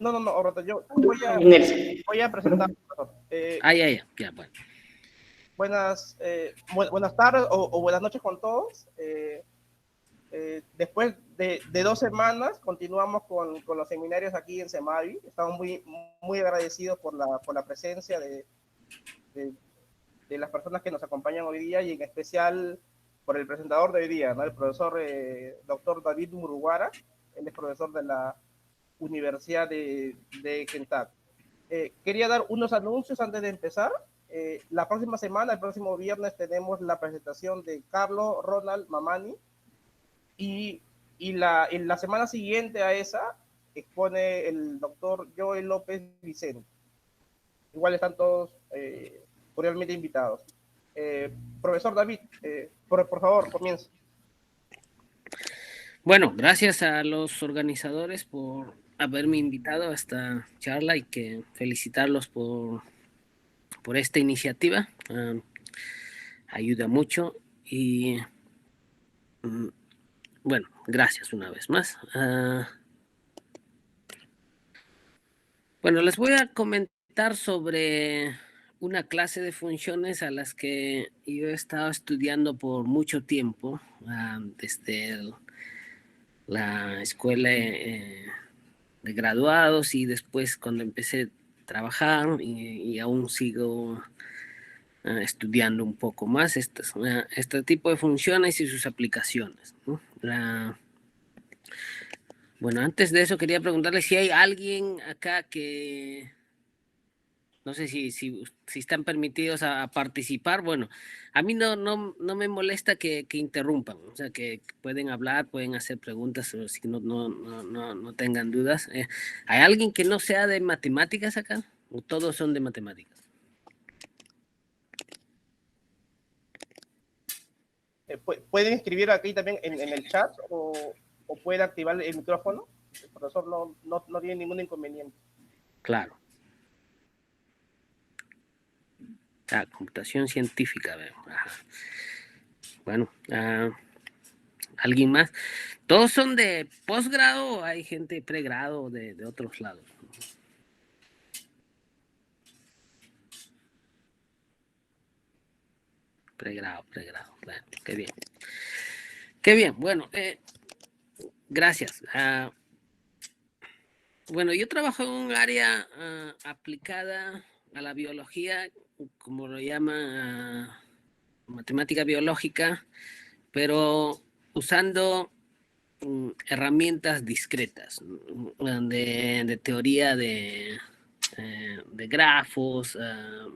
No, Roberto, yo Nelson. voy a presentar. Ya, bueno. Buenas tardes o buenas noches con todos. Después de 2 semanas continuamos con los seminarios aquí en SEMAVI. Estamos muy agradecidos por la presencia de, de las personas que nos acompañan hoy día y en especial por el presentador de hoy día, ¿no? El profesor doctor David Muruguara. Él es profesor de la Universidad de Kentucky. Quería dar unos anuncios antes de empezar. La próxima semana, el próximo viernes, tenemos la presentación de Carlos Ronald Mamani y, en la semana siguiente a esa expone el doctor Joel López Vicente. Igual están todos cordialmente invitados. Profesor David, por favor, comienza. Bueno, gracias a los organizadores por haberme invitado a esta charla y que felicitarlos por esta iniciativa. Ayuda mucho y bueno, gracias una vez más. Bueno, les voy a comentar sobre una clase de funciones a las que yo he estado estudiando por mucho tiempo, desde la escuela de graduados y después cuando empecé a trabajar y aún sigo estudiando un poco más este tipo de funciones y sus aplicaciones, ¿no? Bueno, antes de eso quería preguntarle si hay alguien acá que no sé si están permitidos a participar. Bueno, a mí no me molesta que interrumpan, o sea, que pueden hablar, pueden hacer preguntas, o si no tengan dudas. ¿Hay alguien que no sea de matemáticas acá? ¿O todos son de matemáticas? Pueden escribir aquí también en el chat o pueden activar el micrófono. El profesor no tiene ningún inconveniente. Claro. Computación científica. Ajá. Bueno, ¿alguien más? ¿Todos son de posgrado o hay gente de pregrado de otros lados? Pregrado. Bueno, qué bien. Qué bien, bueno, gracias. Bueno, yo trabajo en un área aplicada a la biología, como lo llaman, matemática biológica, pero usando herramientas discretas de teoría de grafos,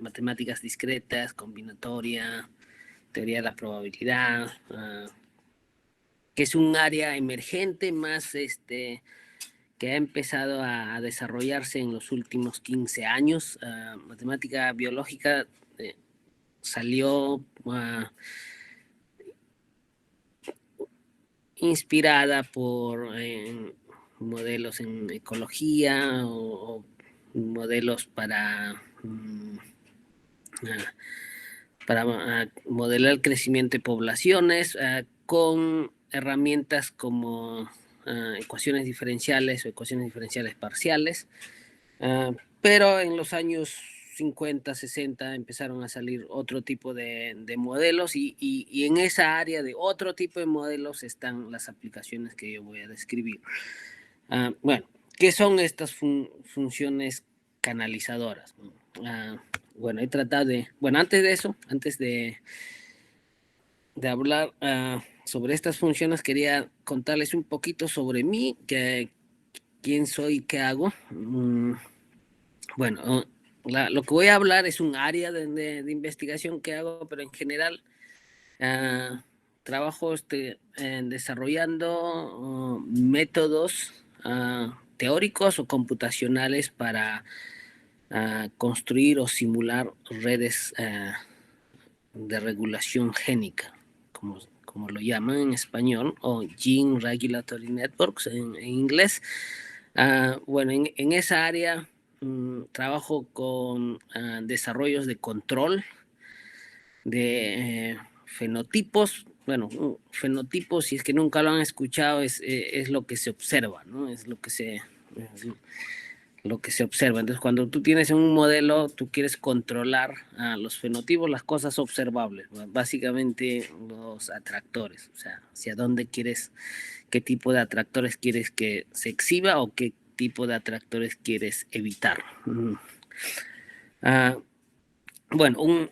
matemáticas discretas, combinatoria, teoría de la probabilidad, que es un área emergente más que ha empezado a desarrollarse en los últimos 15 años. Matemática biológica salió inspirada por modelos en ecología o modelos para modelar el crecimiento de poblaciones con herramientas como ecuaciones diferenciales o ecuaciones diferenciales parciales, pero en los años 50, 60 empezaron a salir otro tipo de modelos y en esa área de otro tipo de modelos están las aplicaciones que yo voy a describir. Bueno, ¿qué son estas funciones canalizadoras? Bueno, he tratado bueno, antes de eso, antes de hablar sobre estas funciones, quería contarles un poquito sobre mí, quién soy, qué hago. Bueno, lo que voy a hablar es un área de investigación que hago, pero en general trabajo desarrollando métodos teóricos o computacionales para construir o simular redes de regulación génica, como lo llaman en español, o Gene Regulatory Networks en inglés. Bueno, en esa área trabajo con desarrollos de control de fenotipos. Bueno, fenotipos, si es que nunca lo han escuchado, es lo que se observa, ¿no? Es lo que lo que se observa. Entonces, cuando tú tienes un modelo, tú quieres controlar los fenotipos, las cosas observables, básicamente los atractores, o sea, hacia dónde quieres, qué tipo de atractores quieres que se exhiba o qué tipo de atractores quieres evitar. Uh, bueno,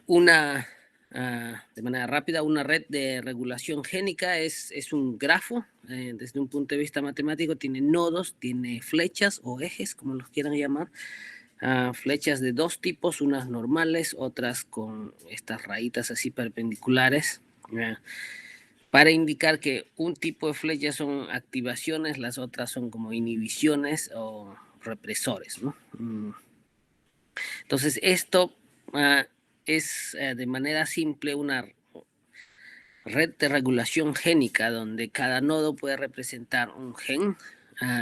de manera rápida, una red de regulación génica es un grafo. Desde un punto de vista matemático, tiene nodos, tiene flechas o ejes, como los quieran llamar. Flechas de dos tipos, unas normales, otras con estas rayitas así perpendiculares, para indicar que un tipo de flechas son activaciones, las otras son como inhibiciones o represores, ¿no? Entonces, esto es de manera simple una red de regulación génica donde cada nodo puede representar un gen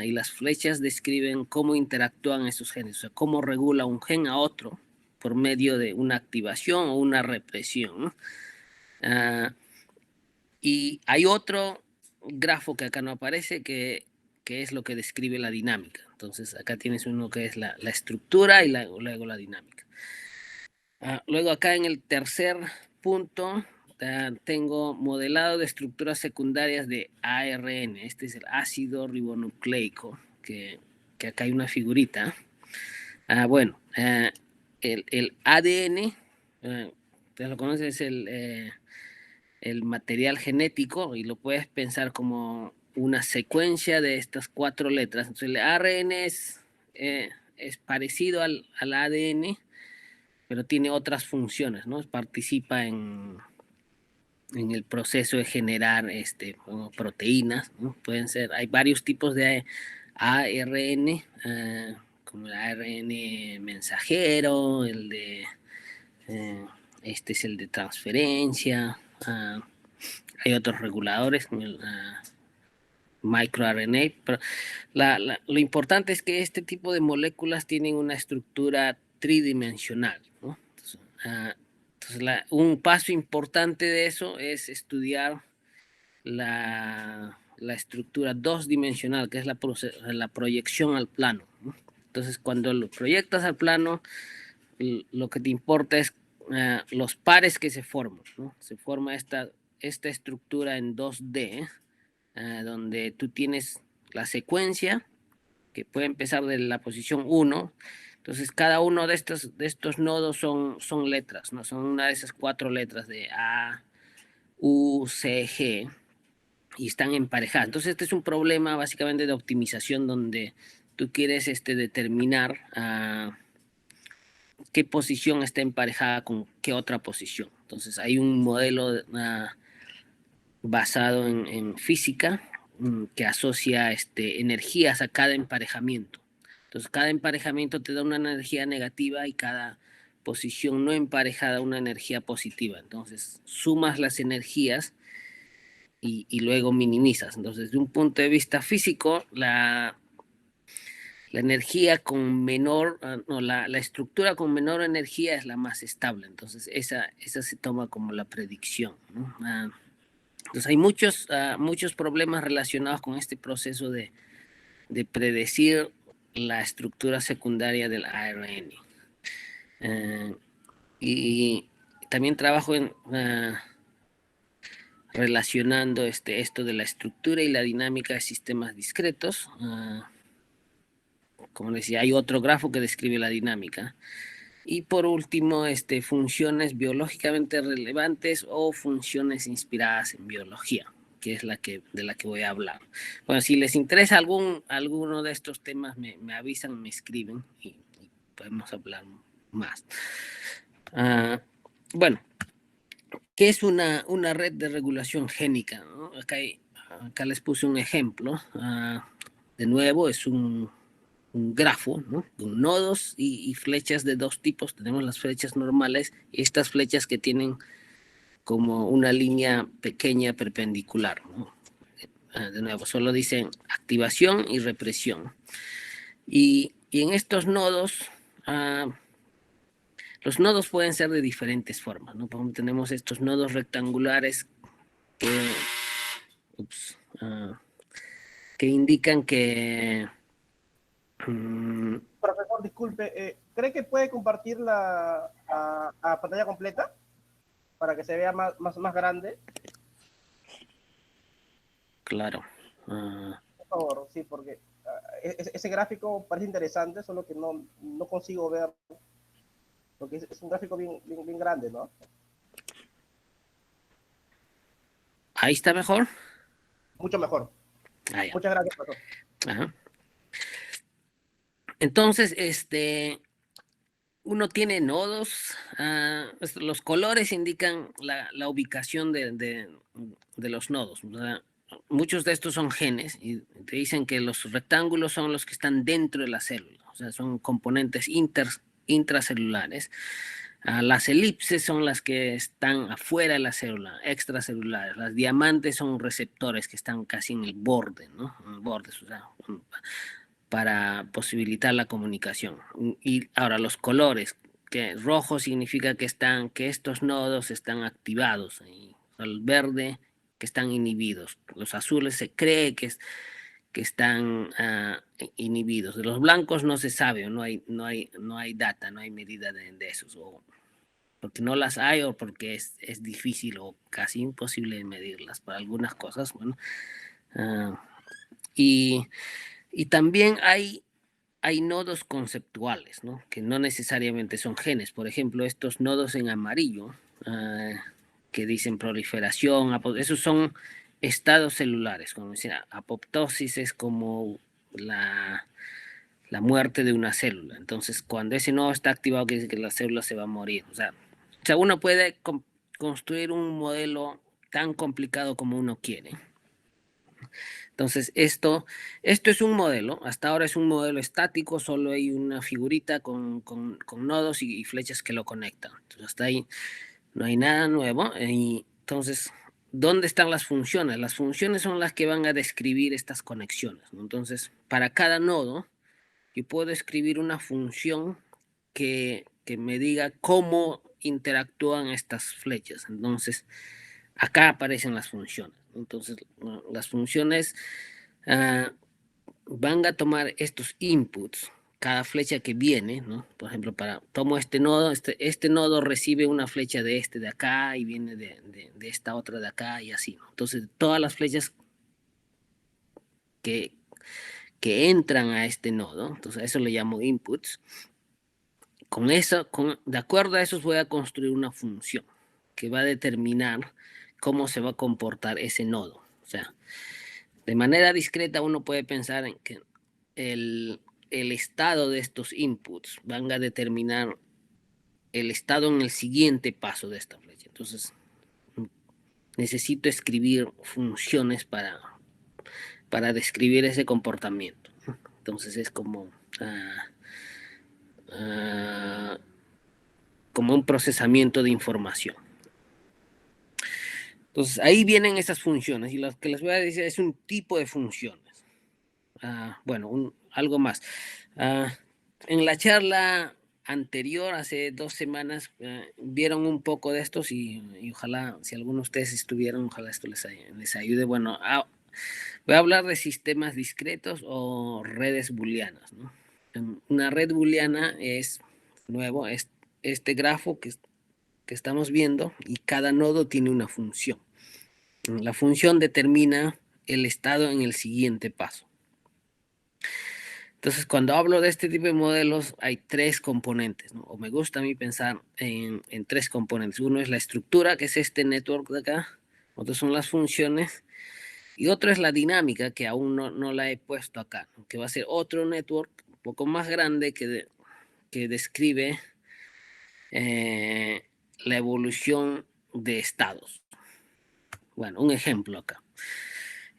y las flechas describen cómo interactúan esos genes, o sea, cómo regula un gen a otro por medio de una activación o una represión, ¿no? Y hay otro grafo que acá no aparece que es lo que describe la dinámica. Entonces acá tienes uno que es la estructura y luego la dinámica. Luego acá en el tercer punto tengo modelado de estructuras secundarias de ARN. Este es el ácido ribonucleico, que acá hay una figurita. Bueno, el ADN, te lo conoces, es el material genético y lo puedes pensar como una secuencia de estas 4 letras. Entonces el ARN es parecido al ADN, pero tiene otras funciones, ¿no? Participa en el proceso de generar proteínas, ¿no? Pueden ser, hay varios tipos de ARN, como el ARN mensajero, este es el de transferencia, hay otros reguladores, como el microRNA, pero lo importante es que este tipo de moléculas tienen una estructura tridimensional, ¿no? Entonces, un paso importante de eso es estudiar la estructura 2-dimensional, que es la proyección al plano, ¿no? Entonces, cuando lo proyectas al plano, lo que te importa es los pares que se forman, ¿no? Se forma esta estructura en 2D, donde tú tienes la secuencia, que puede empezar de la posición 1. Entonces, cada uno de estos nodos son letras, ¿no? Son una de esas 4 letras de A, U, C, G, y están emparejadas. Entonces, este es un problema básicamente de optimización donde tú quieres determinar qué posición está emparejada con qué otra posición. Entonces, hay un modelo basado en física que asocia energías a cada emparejamiento. Entonces, cada emparejamiento te da una energía negativa y cada posición no emparejada una energía positiva. Entonces, sumas las energías y luego minimizas. Entonces, de un punto de vista físico, la energía con menor, no, la estructura con menor energía es la más estable. Entonces, esa se toma como la predicción, ¿no? Entonces hay muchos problemas relacionados con este proceso de predecir la estructura secundaria del ARN. Y también trabajo en relacionando esto de la estructura y la dinámica de sistemas discretos. Como decía, hay otro grafo que describe la dinámica. Y por último, funciones biológicamente relevantes o funciones inspiradas en biología, que es de la que voy a hablar. Bueno, si les interesa alguno de estos temas, me avisan, me escriben y podemos hablar más. Bueno, ¿qué es una red de regulación génica, ¿no? Acá les puse un ejemplo. De nuevo, es un grafo, ¿no? Con nodos y flechas de 2 tipos. Tenemos las flechas normales y estas flechas que tienen como una línea pequeña perpendicular, ¿no? De nuevo, solo dicen activación y represión. Y en estos nodos, los nodos pueden ser de diferentes formas, ¿no? Por ejemplo, tenemos estos nodos rectangulares que indican que disculpe, ¿cree que puede compartir a pantalla completa para que se vea más grande? Claro. Por favor, sí, porque ese gráfico parece interesante, solo que no consigo ver, porque es un gráfico bien grande, ¿no? Ahí está mejor. Mucho mejor. Ah, ya. Muchas gracias, profesor. Ajá. Entonces, uno tiene nodos, los colores indican la ubicación de los nodos. O sea, muchos de estos son genes y te dicen que los rectángulos son los que están dentro de la célula, o sea, son componentes intracelulares. Las elipses son las que están afuera de la célula, extracelulares. Las diamantes son receptores que están casi en el borde, ¿no? En el borde, o sea, para posibilitar la comunicación. Y ahora los colores, que rojo significa que estos nodos están activados, y el verde que están inhibidos. Los azules se cree que están inhibidos. De los blancos no se sabe, no hay data, no hay medida de esos, o porque no las hay o porque es difícil o casi imposible medirlas para algunas cosas. Bueno, y, y también hay nodos conceptuales, ¿no? Que no necesariamente son genes. Por ejemplo, estos nodos en amarillo, que dicen proliferación, esos son estados celulares. Como decía, apoptosis es como la muerte de una célula. Entonces, cuando ese nodo está activado, quiere decir que la célula se va a morir. O sea uno puede construir un modelo tan complicado como uno quiere. Entonces, esto es un modelo, hasta ahora es un modelo estático, solo hay una figurita con nodos y flechas que lo conectan. Entonces, hasta ahí no hay nada nuevo. Y entonces, ¿dónde están las funciones? Las funciones son las que van a describir estas conexiones, ¿no? Entonces, para cada nodo, yo puedo escribir una función que me diga cómo interactúan estas flechas. Entonces, acá aparecen las funciones. Entonces, las funciones van a tomar estos inputs, cada flecha que viene, ¿no? Por ejemplo, tomo este nodo, este nodo recibe una flecha de acá y viene de esta otra de acá y así, ¿no? Entonces, todas las flechas que entran a este nodo, entonces a eso le llamo inputs. Con eso, de acuerdo a eso voy a construir una función que va a determinar cómo se va a comportar ese nodo. O sea, de manera discreta uno puede pensar en que el estado de estos inputs van a determinar el estado en el siguiente paso de esta flecha. Entonces, necesito escribir funciones para describir ese comportamiento. Entonces es como un procesamiento de información. Entonces ahí vienen esas funciones y lo que les voy a decir es un tipo de funciones. Bueno, algo más. En la charla anterior, hace 2 semanas, vieron un poco de estos y ojalá, si alguno de ustedes estuvieron, ojalá esto les ayude. Bueno, voy a hablar de sistemas discretos o redes booleanas, ¿no? Una red booleana es nuevo, es este grafo que estamos viendo y cada nodo tiene una función. La función determina el estado en el siguiente paso. Entonces, cuando hablo de este tipo de modelos, hay 3 componentes, ¿no? O me gusta a mí pensar en 3 componentes. Uno es la estructura, que es este network de acá. Otro son las funciones. Y otro es la dinámica, que aún no la he puesto acá, ¿no? Que va a ser otro network un poco más grande que describe la evolución de estados. Bueno, un ejemplo acá.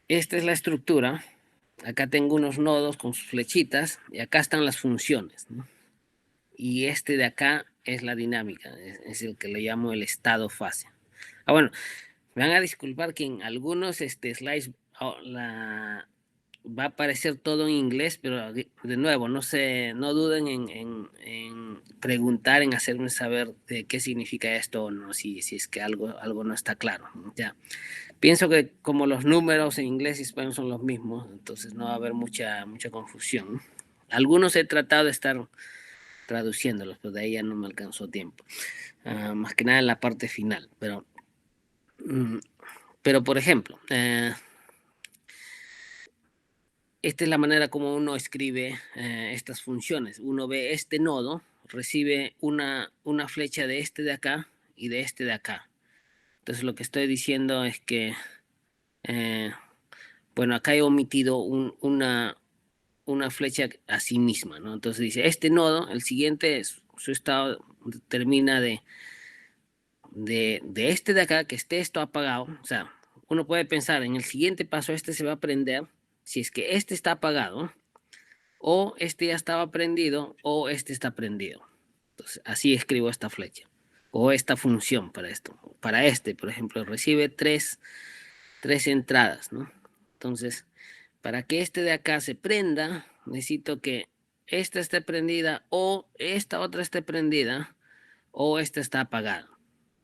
Esta es la estructura. Acá tengo unos nodos con sus flechitas y acá están las funciones, ¿no? Y este de acá es la dinámica, es el que le llamo el estado fase. Bueno, me van a disculpar que en algunos slides va a aparecer todo en inglés, pero de nuevo, no duden en preguntar, en hacerme saber de qué significa esto o no, si es que algo no está claro. Ya. Pienso que como los números en inglés y español son los mismos, entonces no va a haber mucha confusión. Algunos he tratado de estar traduciéndolos, pero de ahí ya no me alcanzó tiempo. Más que nada en la parte final. Pero por ejemplo, esta es la manera como uno escribe estas funciones. Uno ve este nodo, recibe una flecha de este de acá y de este de acá. Entonces lo que estoy diciendo es que, bueno, acá he omitido una flecha a sí misma, ¿no? Entonces dice, este nodo, el siguiente, su estado termina de este de acá, que esté esto apagado. O sea, uno puede pensar en el siguiente paso, este se va a prender si es que este está apagado, o este ya estaba prendido, o este está prendido. Entonces, así escribo esta flecha, o esta función para esto. Para este, por ejemplo, recibe tres entradas, ¿no? Entonces, para que este de acá se prenda, necesito que esta esté prendida, o esta otra esté prendida, o esta está apagada.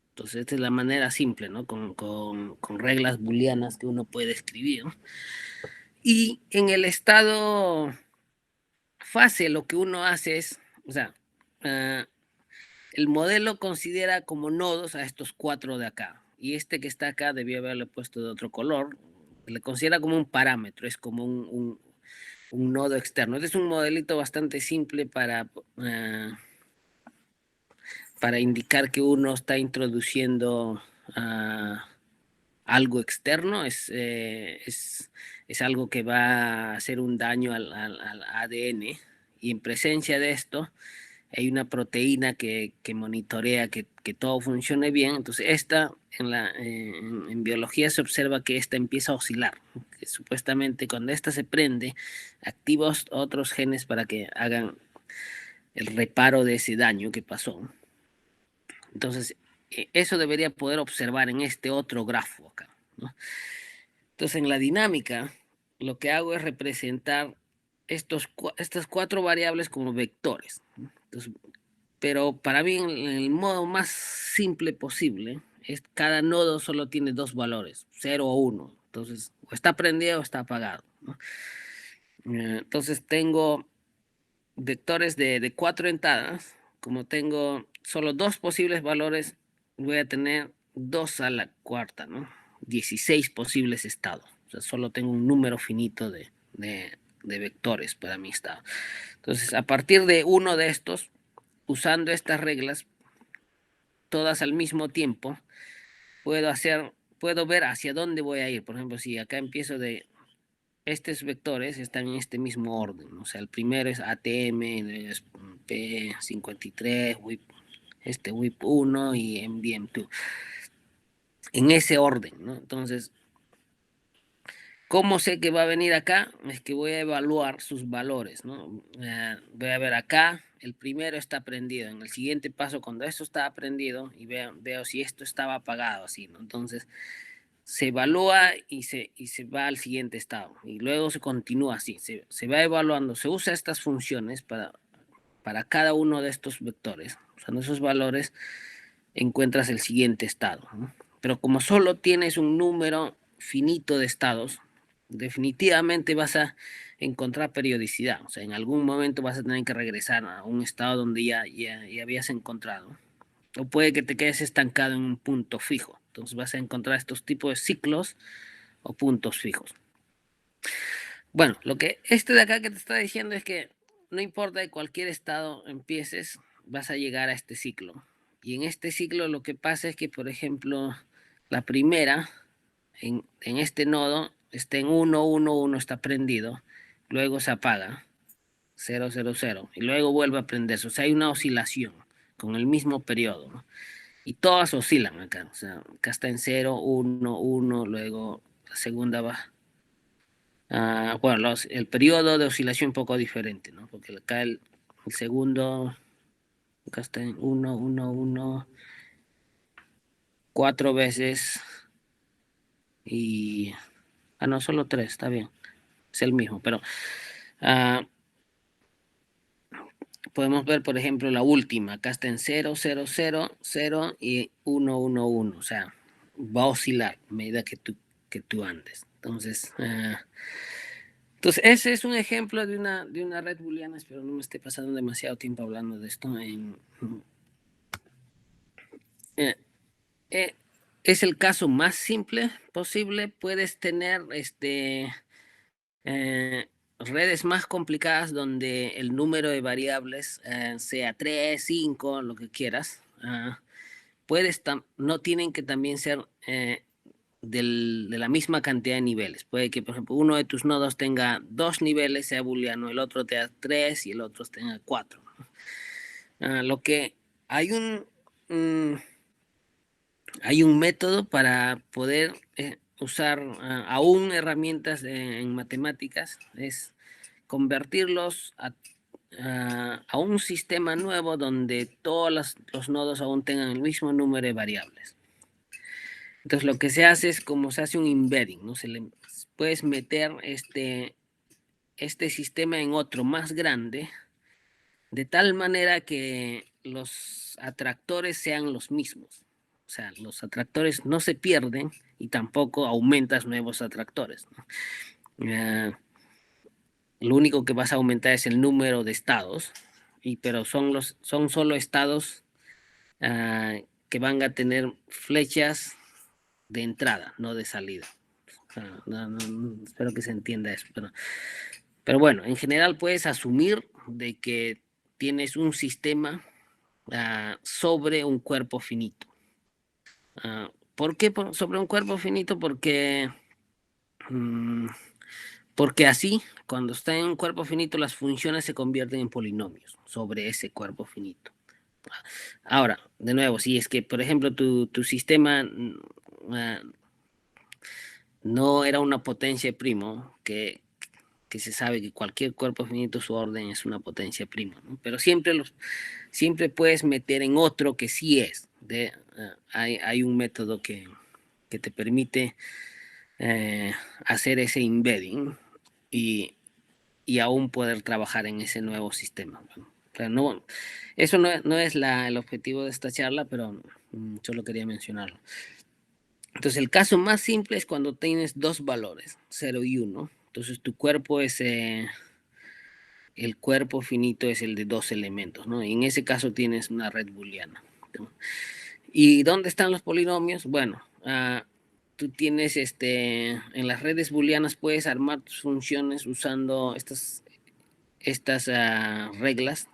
Entonces, esta es la manera simple, ¿no? Con reglas booleanas que uno puede escribir, ¿no? Y en el estado fase, lo que uno hace es, o sea, el modelo considera como nodos a estos 4 de acá. Y este que está acá debió haberle puesto de otro color. Le considera como un parámetro, es como un nodo externo. Este es un modelito bastante simple para indicar que uno está introduciendo algo externo. Es algo que va a hacer un daño al ADN. Y en presencia de esto, hay una proteína que monitorea que todo funcione bien. Entonces, en biología se observa que esta empieza a oscilar, que supuestamente cuando esta se prende, activa otros genes para que hagan el reparo de ese daño que pasó. Entonces, eso debería poder observar en este otro grafo acá, ¿no? Entonces, en la dinámica, lo que hago es representar estas 4 variables como vectores, ¿no? Entonces, pero para mí, en el modo más simple posible, cada nodo solo tiene 2 valores, 0 o 1. Entonces, o está prendido o está apagado, ¿no? Entonces, tengo vectores de 4 entradas. Como tengo solo 2 posibles valores, voy a tener 2 a la cuarta, ¿no? 16 posibles estados. O sea, solo tengo un número finito de vectores para mi estado. Entonces, a partir de uno de estos, usando estas reglas, todas al mismo tiempo, puedo ver hacia dónde voy a ir. Por ejemplo, si acá empiezo de estos vectores están en este mismo orden, ¿no? O sea, el primero es ATM, es P53, WIP 1 y MDM2. En ese orden, ¿no? Entonces, ¿cómo sé que va a venir acá? Es que voy a evaluar sus valores, ¿no? Voy a ver acá, el primero está prendido. En el siguiente paso, cuando esto está prendido, y veo si esto estaba apagado, así, ¿no? Entonces, se evalúa y se va al siguiente estado. Y luego se continúa así, se va evaluando. Se usa estas funciones para cada uno de estos vectores. Usando esos valores, encuentras el siguiente estado, ¿no? Pero como solo tienes un número finito de estados, definitivamente vas a encontrar periodicidad. O sea, en algún momento vas a tener que regresar a un estado donde ya habías encontrado. O puede que te quedes estancado en un punto fijo. Entonces vas a encontrar estos tipos de ciclos o puntos fijos. Bueno, lo que de acá que te está diciendo es que no importa de cualquier estado empieces, vas a llegar a este ciclo. Y en este ciclo lo que pasa es que, por ejemplo, la primera en este nodo está en 1, 1, 1, está prendido, luego se apaga, 0, 0, 0, y luego vuelve a prenderse. O sea, hay una oscilación con el mismo periodo, ¿no? Y todas oscilan acá. O sea, acá está en 0, 1, 1, luego la segunda va. Bueno, el periodo de oscilación un poco diferente, ¿no? Porque acá el segundo, acá está en 1, 1, 1, 4 veces y... no, solo 3, está bien. Es el mismo, pero podemos ver, por ejemplo, la última. Acá está en 0, 0, 0, 0 y 1, 1, 1. O sea, va a oscilar a medida que tú andes. Entonces, Entonces, ese es un ejemplo de una red booleana. Espero no me esté pasando demasiado tiempo hablando de esto. Eh, eh, es el caso más simple posible. Puedes tener redes más complicadas donde el número de variables sea 3, 5, lo que quieras. No tienen que también ser de la misma cantidad de niveles. Puede que, por ejemplo, uno de tus nodos tenga 2 niveles, sea booleano, el otro tenga 3 y el otro tenga 4. Lo que hay hay un método para poder usar aún herramientas en matemáticas, es convertirlos a un sistema nuevo donde todos los nodos aún tengan el mismo número de variables. Entonces lo que se hace es como se hace un embedding, ¿no? Puedes meter este sistema en otro más grande, de tal manera que los atractores sean los mismos. O sea, los atractores no se pierden y tampoco aumentas nuevos atractores, ¿no? Lo único que vas a aumentar es el número de estados, pero son solo estados que van a tener flechas de entrada, no de salida. Espero que se entienda eso. Pero bueno, en general puedes asumir de que tienes un sistema sobre un cuerpo finito. ¿Por qué sobre un cuerpo finito? Porque así, cuando está en un cuerpo finito, las funciones se convierten en polinomios sobre ese cuerpo finito. Ahora, de nuevo, si es que, por ejemplo, tu sistema no era una potencia primo, que se sabe que cualquier cuerpo finito, su orden es una potencia prima, ¿no? Pero siempre puedes meter en otro que sí es. Hay un método que te permite hacer ese embedding y aún poder trabajar en ese nuevo sistema. Pero no, eso no es el objetivo de esta charla, pero solo quería mencionarlo. Entonces, el caso más simple es cuando tienes dos valores, 0 y 1. Entonces, tu cuerpo es... el cuerpo finito es el de dos elementos, ¿no? Y en ese caso tienes una red booleana, ¿no? ¿Y dónde están los polinomios? Bueno, tú tienes en las redes booleanas puedes armar tus funciones usando estas reglas,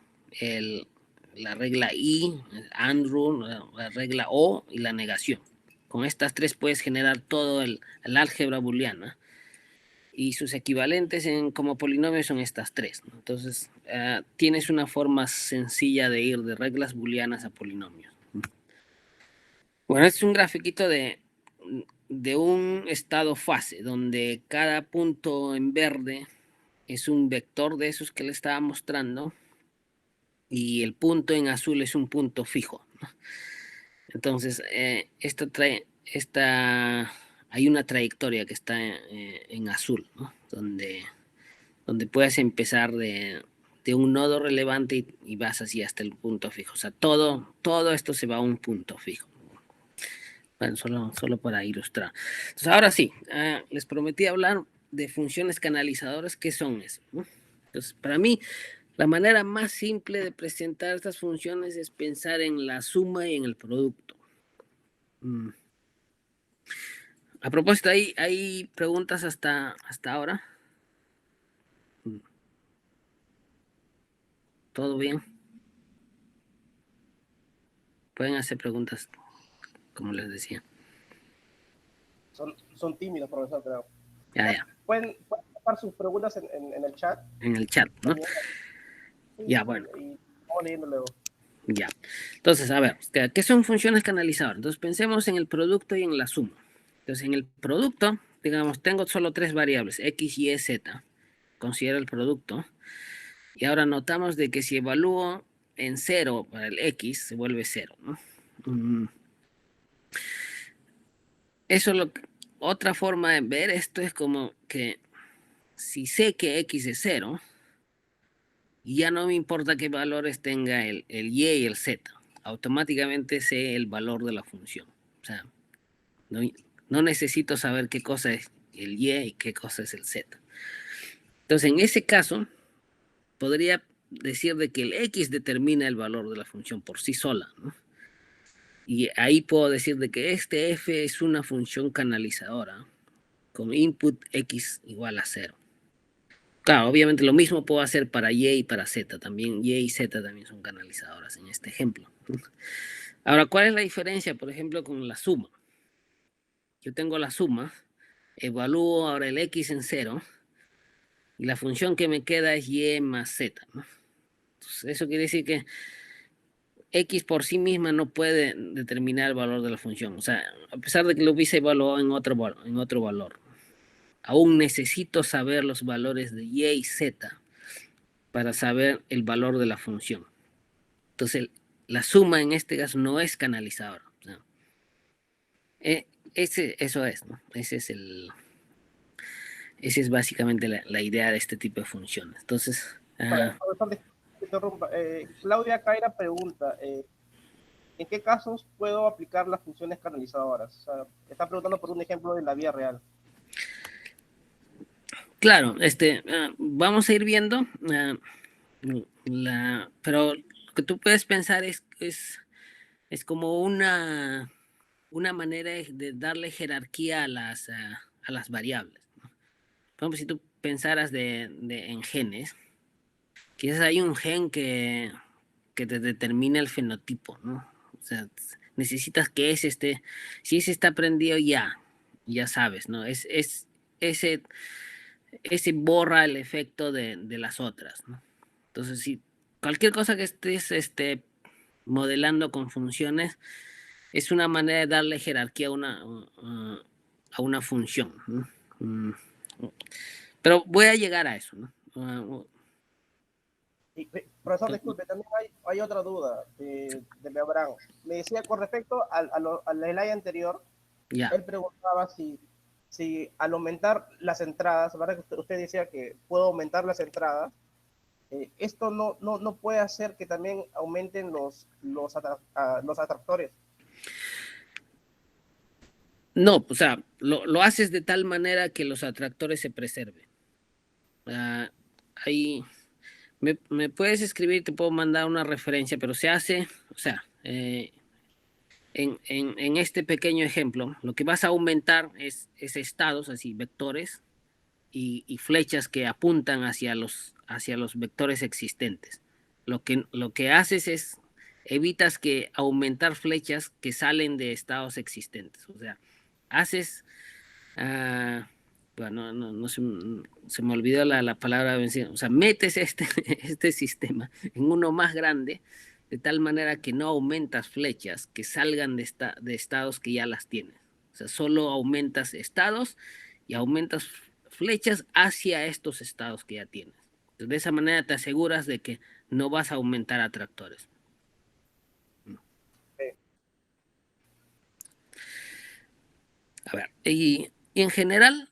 la regla I, Andrew, la regla O y la negación. Con estas tres puedes generar todo el álgebra booleana y sus equivalentes como polinomios son estas tres, ¿no? Entonces, tienes una forma sencilla de ir de reglas booleanas a polinomios. Bueno, este es un grafiquito de un estado fase, donde cada punto en verde es un vector de esos que le estaba mostrando y el punto en azul es un punto fijo, ¿no? Entonces, hay una trayectoria que está en azul, ¿no? Donde puedes empezar de un nodo relevante y vas así hasta el punto fijo. O sea, todo esto se va a un punto fijo. Bueno, solo para ilustrar. Entonces, ahora sí, les prometí hablar de funciones canalizadoras. ¿Qué son eso? Entonces, para mí, la manera más simple de presentar estas funciones es pensar en la suma y en el producto. A propósito, ¿hay preguntas hasta ahora? ¿Todo bien? Pueden hacer preguntas, como les decía. Son tímidos, profesor, creo. Ya. Pueden dejar sus preguntas en el chat. En el chat, ¿no? Sí, ya, bueno. Y vamos leyendo luego. Ya. Entonces, a ver, ¿qué son funciones canalizadoras? Entonces, pensemos en el producto y en la suma. Entonces, en el producto, digamos, tengo solo tres variables, x, y, z. Considero el producto. Y ahora notamos de que si evalúo en 0 para el x, se vuelve 0, ¿no? Otra forma de ver esto es como que si sé que x es 0, ya no me importa qué valores tenga el y y el z. Automáticamente sé el valor de la función. O sea, no necesito saber qué cosa es el y qué cosa es el z. Entonces, en ese caso, podría decir de que el X determina el valor de la función por sí sola, ¿no? Y ahí puedo decir de que este F es una función canalizadora con input X igual a 0. Claro, obviamente lo mismo puedo hacer para Y y para Z. También Y y Z también son canalizadoras en este ejemplo. Ahora, ¿cuál es la diferencia, por ejemplo, con la suma? Yo tengo la suma, evalúo ahora el X en 0 y la función que me queda es Y más Z, ¿no? Entonces, eso quiere decir que X por sí misma no puede determinar el valor de la función. O sea, a pesar de que lo hubiese evaluado en otro valor, aún necesito saber los valores de Y y Z para saber el valor de la función. Entonces, la suma en este caso no es canalizadora. ¿No? Eso es, ¿no? Esa es básicamente la idea de este tipo de funciones. Entonces, Profesor, interrumpa. Claudia Caira pregunta, ¿en qué casos puedo aplicar las funciones canalizadoras? O sea, está preguntando por un ejemplo de la vida real. claro, vamos a ir viendo, pero lo que tú puedes pensar es como una manera de darle jerarquía a las variables, ¿no? Por ejemplo, si tú pensaras en genes, quizás hay un gen que te determina el fenotipo, ¿no? O sea, necesitas que si ese está prendido ya sabes, ¿no? Ese, ese borra el efecto de las otras, ¿no? Entonces, si cualquier cosa que estés modelando con funciones, es una manera de darle jerarquía a una función, ¿no? Pero voy a llegar a eso, ¿no? Y, profesor, disculpe, también hay otra duda de Abraham. Me decía con respecto al slide anterior, Ya. él preguntaba si al aumentar las entradas, ¿verdad? Que usted decía que puedo aumentar las entradas, esto no puede hacer que también aumenten los atractores. No, o sea, lo haces de tal manera que los atractores se preserven. Ahí me puedes escribir, te puedo mandar una referencia, pero se hace, o sea, en este pequeño ejemplo, lo que vas a aumentar es estados, así, vectores y flechas que apuntan hacia los vectores existentes. Lo que haces es evitas que aumentar flechas que salen de estados existentes. O sea, haces, bueno, no se me olvidó la palabra, o sea, metes este sistema en uno más grande de tal manera que no aumentas flechas que salgan de estados que ya las tienes. O sea, solo aumentas estados y aumentas flechas hacia estos estados que ya tienes. Entonces, de esa manera te aseguras de que no vas a aumentar atractores. A ver, y en general,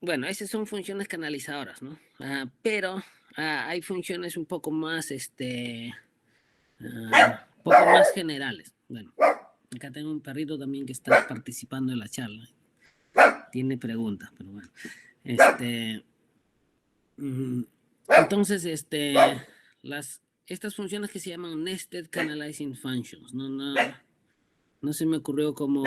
bueno, esas son funciones canalizadoras, ¿no? Pero hay funciones un poco más, un poco más generales. Bueno, acá tengo un perrito también que está participando en la charla. Tiene preguntas, pero bueno. Entonces, estas funciones que se llaman Nested Canalizing Functions, no se me ocurrió cómo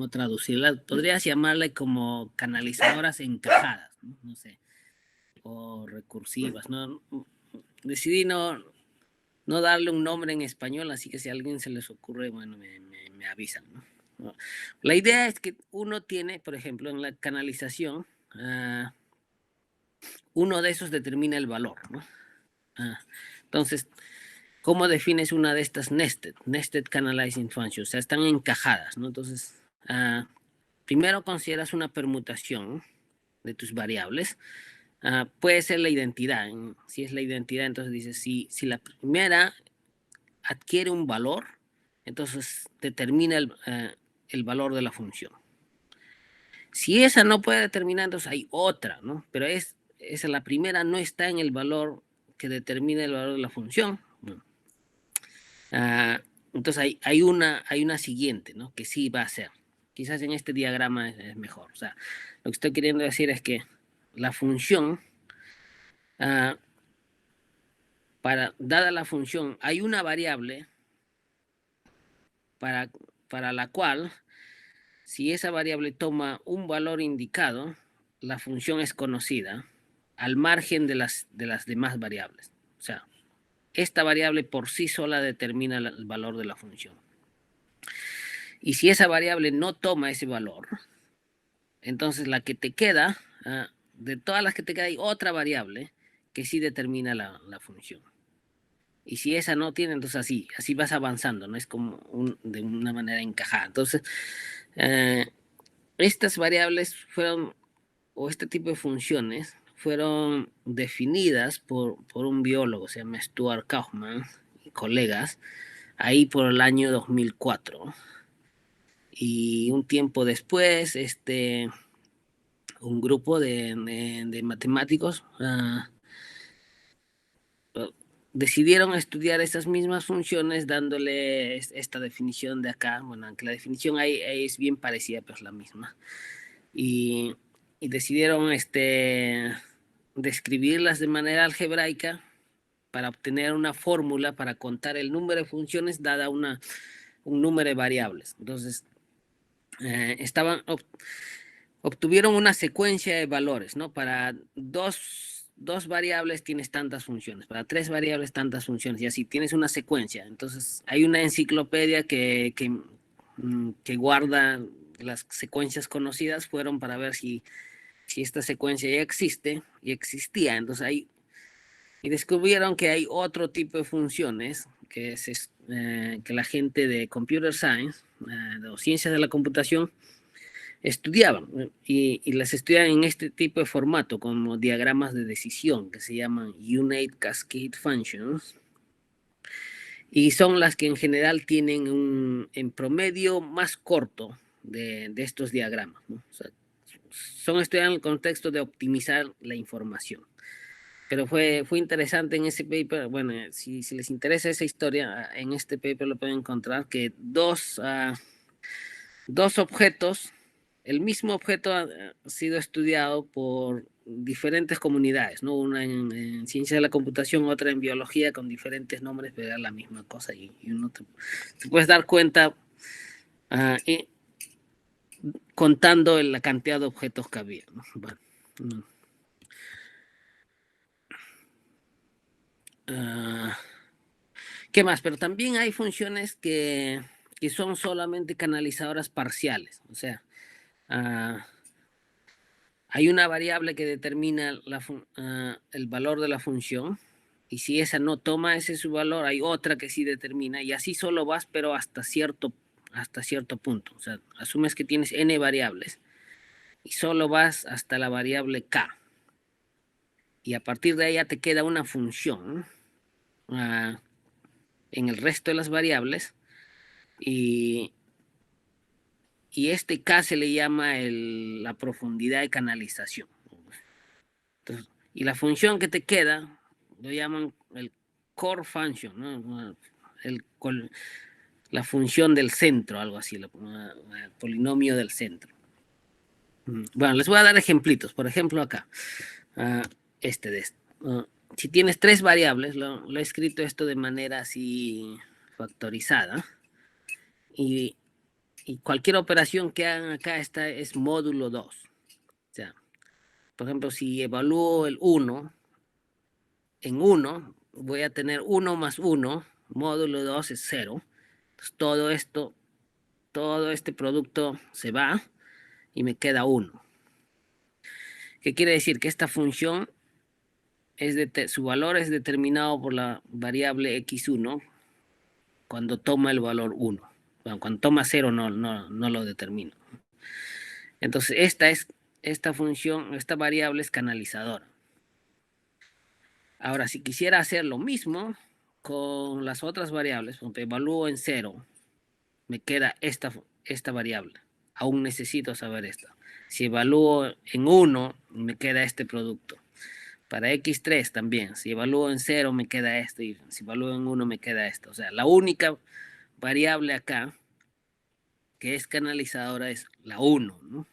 traducirlas. Podrías llamarle como canalizadoras encajadas, no sé, o recursivas, ¿no? Decidí no darle un nombre en español, así que si a alguien se les ocurre, bueno, me avisan, ¿no? La idea es que uno tiene, por ejemplo, en la canalización, uno de esos determina el valor, ¿no? Entonces, ¿cómo defines una de estas nested canalizing functions? O sea, están encajadas, ¿no? Entonces, primero consideras una permutación de tus variables. Puede ser la identidad. Si es la identidad, entonces dices, si la primera adquiere un valor, entonces determina el valor de la función. Si esa no puede determinar, entonces hay otra, ¿no? Pero esa la primera no está en el valor que determina el valor de la función. Bueno, entonces hay una siguiente, ¿no? Que sí va a ser. quizás en este diagrama es mejor. O sea, lo que estoy queriendo decir es que la función, dada la función, hay una variable para la cual, si esa variable toma un valor indicado, la función es conocida al margen de las demás variables. O sea, esta variable por sí sola determina el valor de la función. Y si esa variable no toma ese valor, entonces la que te queda, de todas las que te queda, hay otra variable que sí determina la función. Y si esa no tiene, entonces así vas avanzando, no es como de una manera encajada. Entonces, estas variables fueron, o este tipo de funciones, fueron definidas por un biólogo, se llama Stuart Kauffman y colegas, ahí por el año 2004. Y un tiempo después, un grupo de matemáticos decidieron estudiar esas mismas funciones dándole esta definición de acá. Bueno, aunque la definición ahí es bien parecida, pero es la misma. Y decidieron describirlas de manera algebraica para obtener una fórmula para contar el número de funciones dada un número de variables. Entonces, obtuvieron una secuencia de valores, ¿no? Para dos variables tienes tantas funciones, para 3 variables tantas funciones, y así tienes una secuencia. Entonces, hay una enciclopedia que guarda las secuencias conocidas, fueron para ver si esta secuencia ya existe, y existía. Entonces, y descubrieron que hay otro tipo de funciones que que la gente de Computer Science, de ciencias de la computación, estudiaban, y las estudian en este tipo de formato, como diagramas de decisión, que se llaman Unit Cascade Functions, y son las que en general tienen en promedio más corto de estos diagramas, ¿no? O sea, son estudiados en el contexto de optimizar la información. Pero fue interesante en ese paper. Bueno, si les interesa esa historia, en este paper lo pueden encontrar, que dos objetos, el mismo objeto ha sido estudiado por diferentes comunidades, ¿no? Una en ciencia de la computación, otra en biología, con diferentes nombres, pero era la misma cosa, y uno te puedes dar cuenta contando la cantidad de objetos que había, ¿no? Bueno, ¿qué más? Pero también hay funciones que son solamente canalizadoras parciales. O sea, hay una variable que determina el valor de la función, y si esa no toma ese su valor, hay otra que sí determina, y así solo vas, pero hasta cierto punto. O sea, asumes que tienes n variables y solo vas hasta la variable k. Y a partir de ahí ya te queda una función en el resto de las variables, y este K se le llama la profundidad de canalización. Entonces, y la función que te queda lo llaman el core function, ¿no? La función del centro, algo así, el polinomio del centro. Bueno, les voy a dar ejemplitos. Por ejemplo, acá, si tienes 3 variables, lo he escrito esto de manera así factorizada, y cualquier operación que hagan acá es módulo 2. O sea, por ejemplo, si evalúo el 1, en 1 voy a tener 1 más 1, módulo 2 es 0. Entonces todo este producto se va y me queda 1. ¿Qué quiere decir? Que esta función, su valor es determinado por la variable x1 cuando toma el valor 1. Bueno, cuando toma 0 no lo determino. Entonces esta función, esta variable es canalizadora. Ahora, si quisiera hacer lo mismo con las otras variables, porque evalúo en 0, me queda esta variable. Aún necesito saber esta. Si evalúo en 1, me queda este producto. Para x3 también. Si evalúo en 0, me queda esto. Y si evalúo en 1, me queda esto. O sea, la única variable acá que es canalizadora es la 1, ¿no?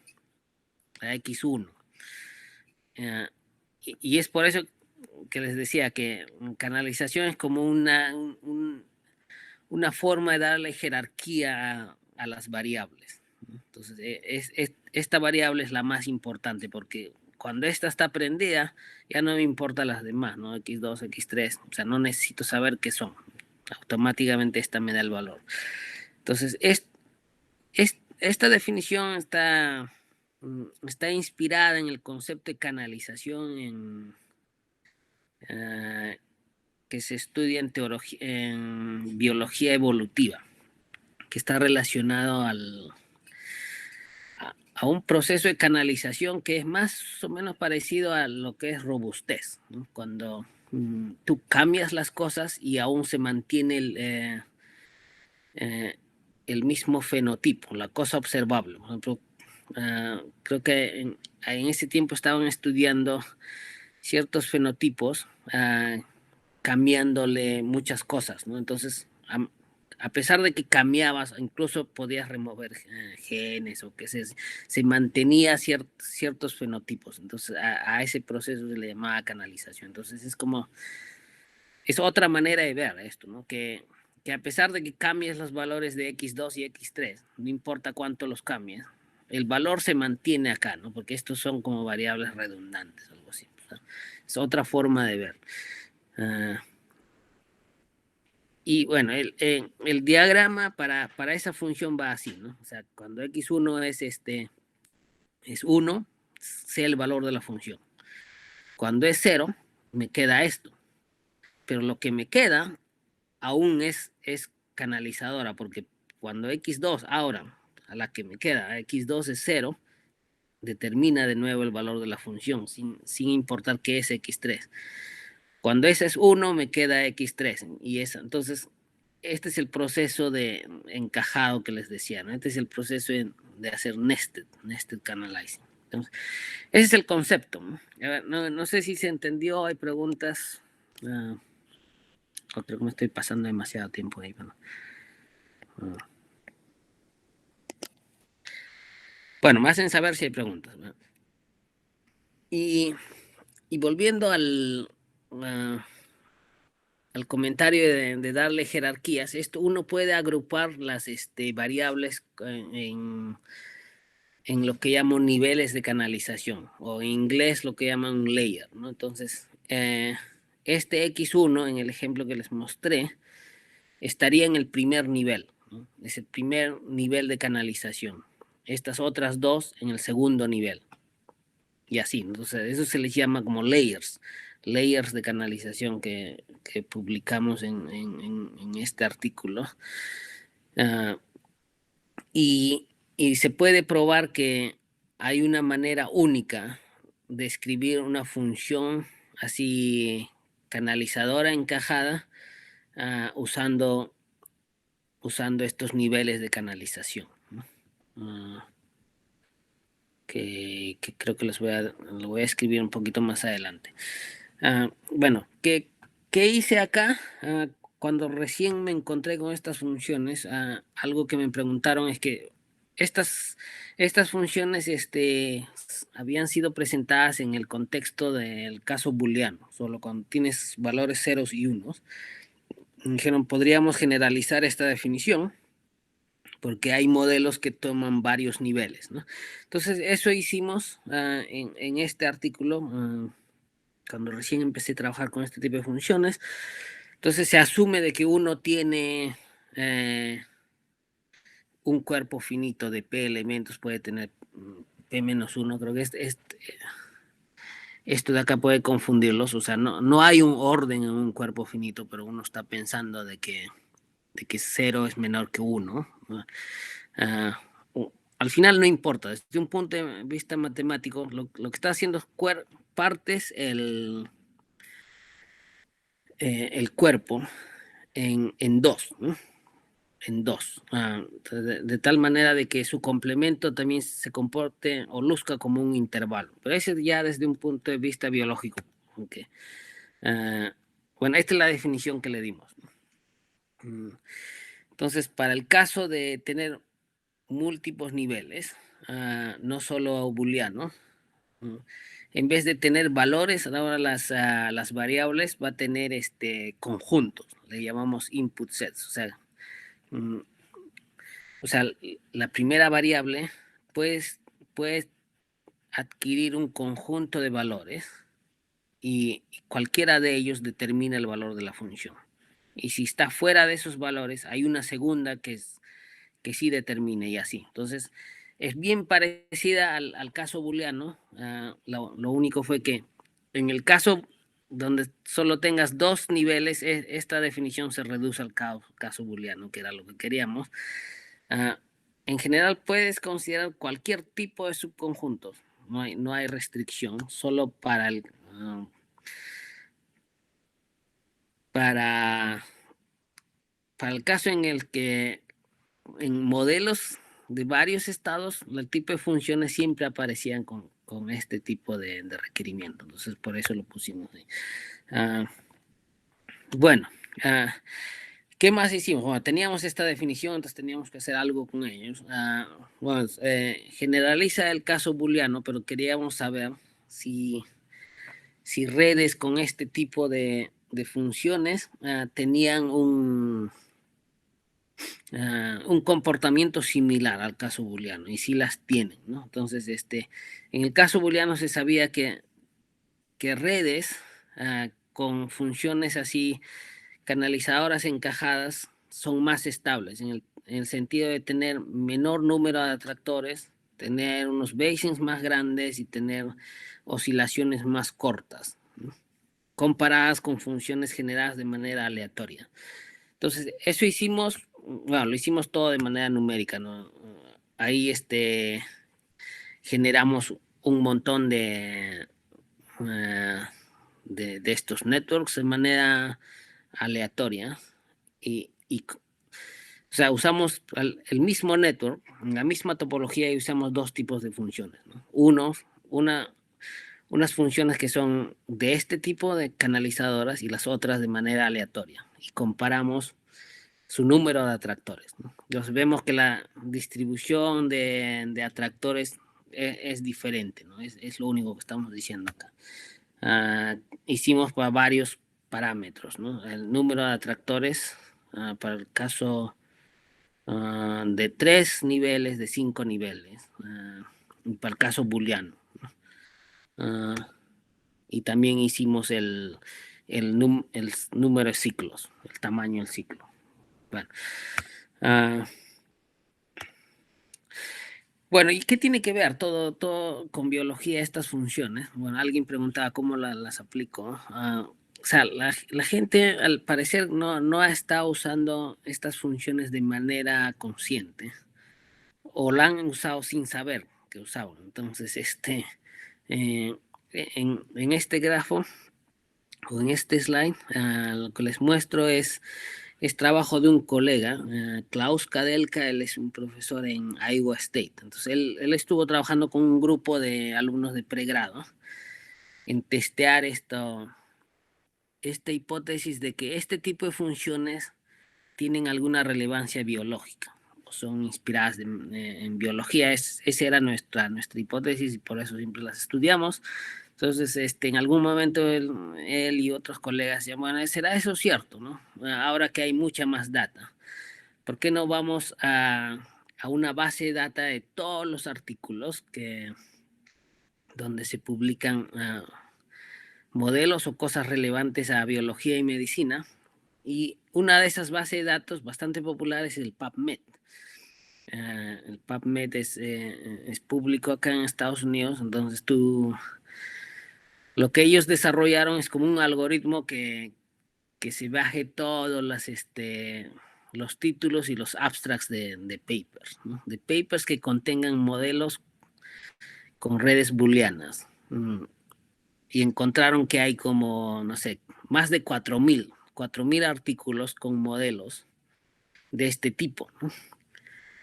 La X1. Y es por eso que les decía que canalización es como una forma de darle jerarquía a las variables. Entonces, esta variable es la más importante porque cuando esta está prendida, ya no me importan las demás, ¿no? X2, X3, o sea, no necesito saber qué son. Automáticamente esta me da el valor. Entonces, esta definición está inspirada en el concepto de canalización que se estudia en biología evolutiva, que está relacionado a un proceso de canalización que es más o menos parecido a lo que es robustez, ¿no? Cuando tú cambias las cosas y aún se mantiene el mismo fenotipo, la cosa observable. Por ejemplo, creo que en ese tiempo estaban estudiando ciertos fenotipos, cambiándole muchas cosas, ¿no? Entonces, a pesar de que cambiabas, incluso podías remover genes o que se mantenía ciertos fenotipos. Entonces, a ese proceso se le llamaba canalización. Entonces, es otra manera de ver esto, ¿no? Que a pesar de que cambies los valores de X2 y X3, no importa cuánto los cambies, el valor se mantiene acá, ¿no? Porque estos son como variables redundantes, algo así. O sea, es otra forma de ver. Y bueno, el diagrama para esa función va así, ¿no? O sea, cuando X1 es 1, sé el valor de la función. Cuando es 0, me queda esto. Pero lo que me queda aún es canalizadora, porque cuando X2, ahora, a la que me queda, X2 es 0, determina de nuevo el valor de la función, sin importar qué es X3. Cuando ese es 1, me queda X3. Entonces, este es el proceso de encajado que les decía, ¿no? Este es el proceso de hacer nested canalizing. Entonces, ese es el concepto, ¿no? A ver, no sé si se entendió, hay preguntas. Creo que me estoy pasando demasiado tiempo ahí. Bueno, me hacen saber si hay preguntas, ¿no? Y volviendo al comentario de darle jerarquías, esto uno puede agrupar las variables en lo que llamo niveles de canalización, o en inglés lo que llaman un layer, ¿no? Entonces, este X1, en el ejemplo que les mostré, estaría en el primer nivel, ¿no? Es el primer nivel de canalización. Estas otras dos en el segundo nivel. Y así, entonces eso se les llama como layers de canalización que publicamos en este artículo. Y se puede probar que hay una manera única de escribir una función así canalizadora encajada, usando estos niveles de canalización, ¿no? Que creo que lo voy a escribir un poquito más adelante. Bueno, ¿qué hice acá? Cuando recién me encontré con estas funciones, algo que me preguntaron es que estas funciones habían sido presentadas en el contexto del caso booleano, solo cuando tienes valores ceros y unos. Me dijeron, podríamos generalizar esta definición porque hay modelos que toman varios niveles, ¿no? Entonces, eso hicimos en este artículo, cuando recién empecé a trabajar con este tipo de funciones. Entonces, se asume de que uno tiene un cuerpo finito de P elementos, puede tener P-1, creo que esto de acá puede confundirlos, o sea, no hay un orden en un cuerpo finito, pero uno está pensando de que 0 es menor que 1, ¿no? Al final no importa, desde un punto de vista matemático, lo que está haciendo es partes el cuerpo en dos, ¿no? En dos, de tal manera de que su complemento también se comporte o luzca como un intervalo, pero ese ya desde un punto de vista biológico. Okay. Bueno, esta es la definición que le dimos. Entonces, para el caso de tener múltiples niveles, no solo booleano. En vez de tener valores, ahora las variables va a tener conjuntos, le llamamos input sets. Mm, o sea, la primera variable puede adquirir un conjunto de valores y cualquiera de ellos determina el valor de la función. Y si está fuera de esos valores, hay una segunda que sí determine y así. Entonces, es bien parecida al caso booleano. Lo único fue que en el caso donde solo tengas dos niveles, esta definición se reduce al caso booleano, que era lo que queríamos. En general puedes considerar cualquier tipo de subconjuntos. No hay restricción, solo para, para el caso en el que en modelos de varios estados, el tipo de funciones siempre aparecían con este tipo de requerimiento. Entonces, por eso lo pusimos ahí. Bueno, ¿qué más hicimos? Bueno, teníamos esta definición, entonces teníamos que hacer algo con ellos. Bueno, generaliza el caso booleano, pero queríamos saber si redes con este tipo de funciones tenían un comportamiento similar al caso booleano, y sí las tienen, ¿no? Entonces, en el caso booleano se sabía que redes con funciones así canalizadoras encajadas son más estables, en el sentido de tener menor número de atractores, tener unos Bayesians más grandes y tener oscilaciones más cortas, ¿no?, comparadas con funciones generadas de manera aleatoria. Entonces, eso hicimos, bueno, lo hicimos todo de manera numérica, ¿no? Ahí generamos un montón de estos networks de manera aleatoria o sea, usamos el mismo network, la misma topología, y usamos dos tipos de funciones, ¿no? Unas funciones que son de este tipo de canalizadoras y las otras de manera aleatoria. Y comparamos su número de atractores, ¿no? Entonces vemos que la distribución de atractores es diferente, ¿no? Es lo único que estamos diciendo acá. Hicimos para varios parámetros, ¿no? El número de atractores para el caso de 3 niveles, de 5 niveles, y para el caso booleano, ¿no? Y también hicimos el número de ciclos, el tamaño del ciclo. Bueno, bueno, ¿y qué tiene que ver todo con biología estas funciones? Bueno, alguien preguntaba cómo las aplico. O sea, la gente al parecer no ha estado usando estas funciones de manera consciente, o la han usado sin saber que usaban. Entonces, en este grafo o en este slide, lo que les muestro es trabajo de un colega, Klaus Kadelka. Él es un profesor en Iowa State. Entonces, él estuvo trabajando con un grupo de alumnos de pregrado en testear esta hipótesis de que este tipo de funciones tienen alguna relevancia biológica o son inspiradas en biología. Esa era nuestra hipótesis, y por eso siempre las estudiamos. Entonces, en algún momento él y otros colegas decían, bueno, ¿será eso cierto, no? Ahora que hay mucha más data, ¿por qué no vamos a una base de data de todos los artículos donde se publican modelos o cosas relevantes a biología y medicina? Y una de esas bases de datos bastante populares es el PubMed. El PubMed es público acá en Estados Unidos. Entonces lo que ellos desarrollaron es como un algoritmo que se baje todos los títulos y los abstracts de papers, ¿no? De papers que contengan modelos con redes booleanas. Y encontraron que hay como, no sé, más de 4.000 artículos con modelos de este tipo, ¿no?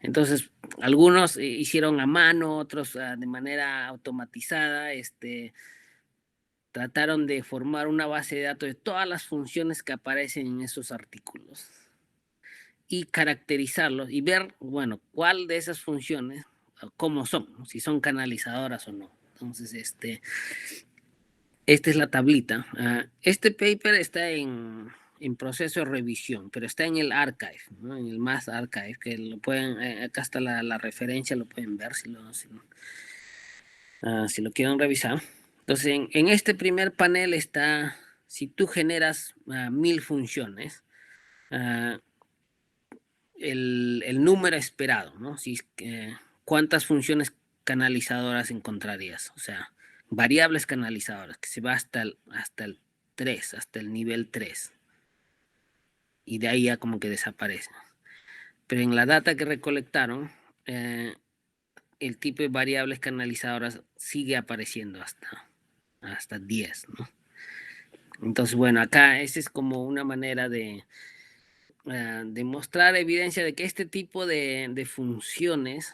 Entonces, algunos hicieron a mano, otros de manera automatizada, trataron de formar una base de datos de todas las funciones que aparecen en esos artículos. y caracterizarlos y ver, bueno, cuál de esas funciones, cómo son, ¿no? Si son canalizadoras o no. Entonces, esta es la tablita. Este paper está en proceso de revisión, pero está en el archive, ¿no? En el Mass Archive, que lo pueden, acá está la referencia, lo pueden ver si lo quieren revisar. Entonces, en este primer panel está, si tú generas 1000 funciones, el número esperado, ¿no? Si, ¿cuántas funciones canalizadoras encontrarías? O sea, variables canalizadoras, que se va hasta el 3, hasta el nivel 3. Y de ahí ya como que desaparecen. Pero en la data que recolectaron, el tipo de variables canalizadoras sigue apareciendo hasta 10, ¿no? Entonces, bueno, acá esa es como una manera de mostrar evidencia de que este tipo de funciones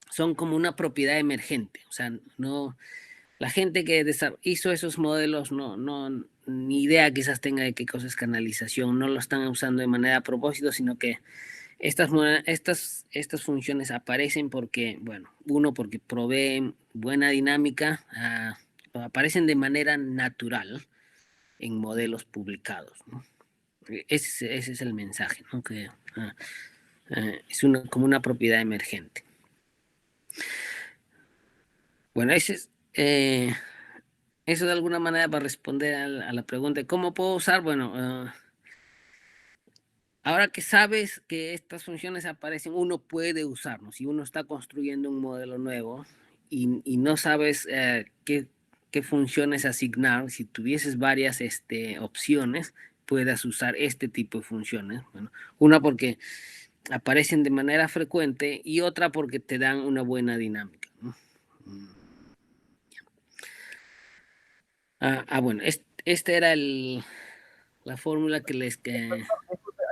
son como una propiedad emergente. O sea, no, la gente que hizo esos modelos ni idea quizás tenga de qué cosa es canalización, no lo están usando de manera a propósito, sino que estas funciones aparecen porque, bueno, uno, porque proveen buena dinámica, aparecen de manera natural en modelos publicados, ¿no? Ese es el mensaje, ¿no? Que es como una propiedad emergente. Bueno, eso de alguna manera para responder a la pregunta de cómo puedo usar. Bueno, ahora que sabes que estas funciones aparecen, uno puede usarlos. Si uno está construyendo un modelo nuevo y no sabes qué funciones asignar, si tuvieses varias opciones, puedas usar este tipo de funciones. Bueno, una porque aparecen de manera frecuente y otra porque te dan una buena dinámica, ¿no? Bueno, esta era la fórmula que les... Hay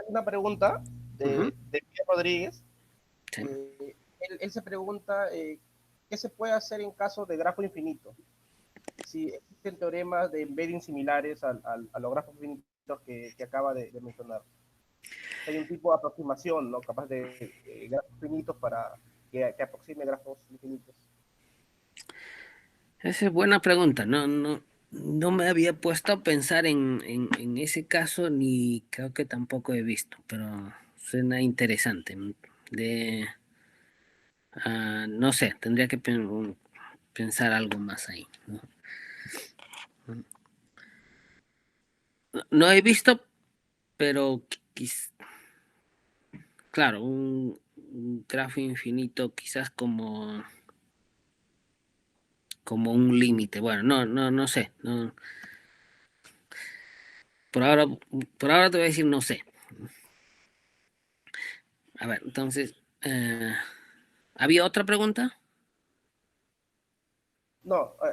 una pregunta Ujú. de Miguel Rodríguez. Sí. Él se pregunta qué se puede hacer en caso de grafo infinito. Si existen teoremas de embedding similares a los grafos infinitos que acaba de mencionar. Hay un tipo de aproximación, ¿no? Capaz de grafos finitos para que aproxime grafos infinitos. Esa es buena pregunta. No me había puesto a pensar en ese caso, ni creo que tampoco he visto, pero suena interesante. No sé, tendría que pensar algo más ahí, ¿no? No he visto, pero claro, un grafo infinito quizás como un límite. Bueno, no sé. Por ahora te voy a decir no sé. A ver, entonces, ¿había otra pregunta? No, Ah,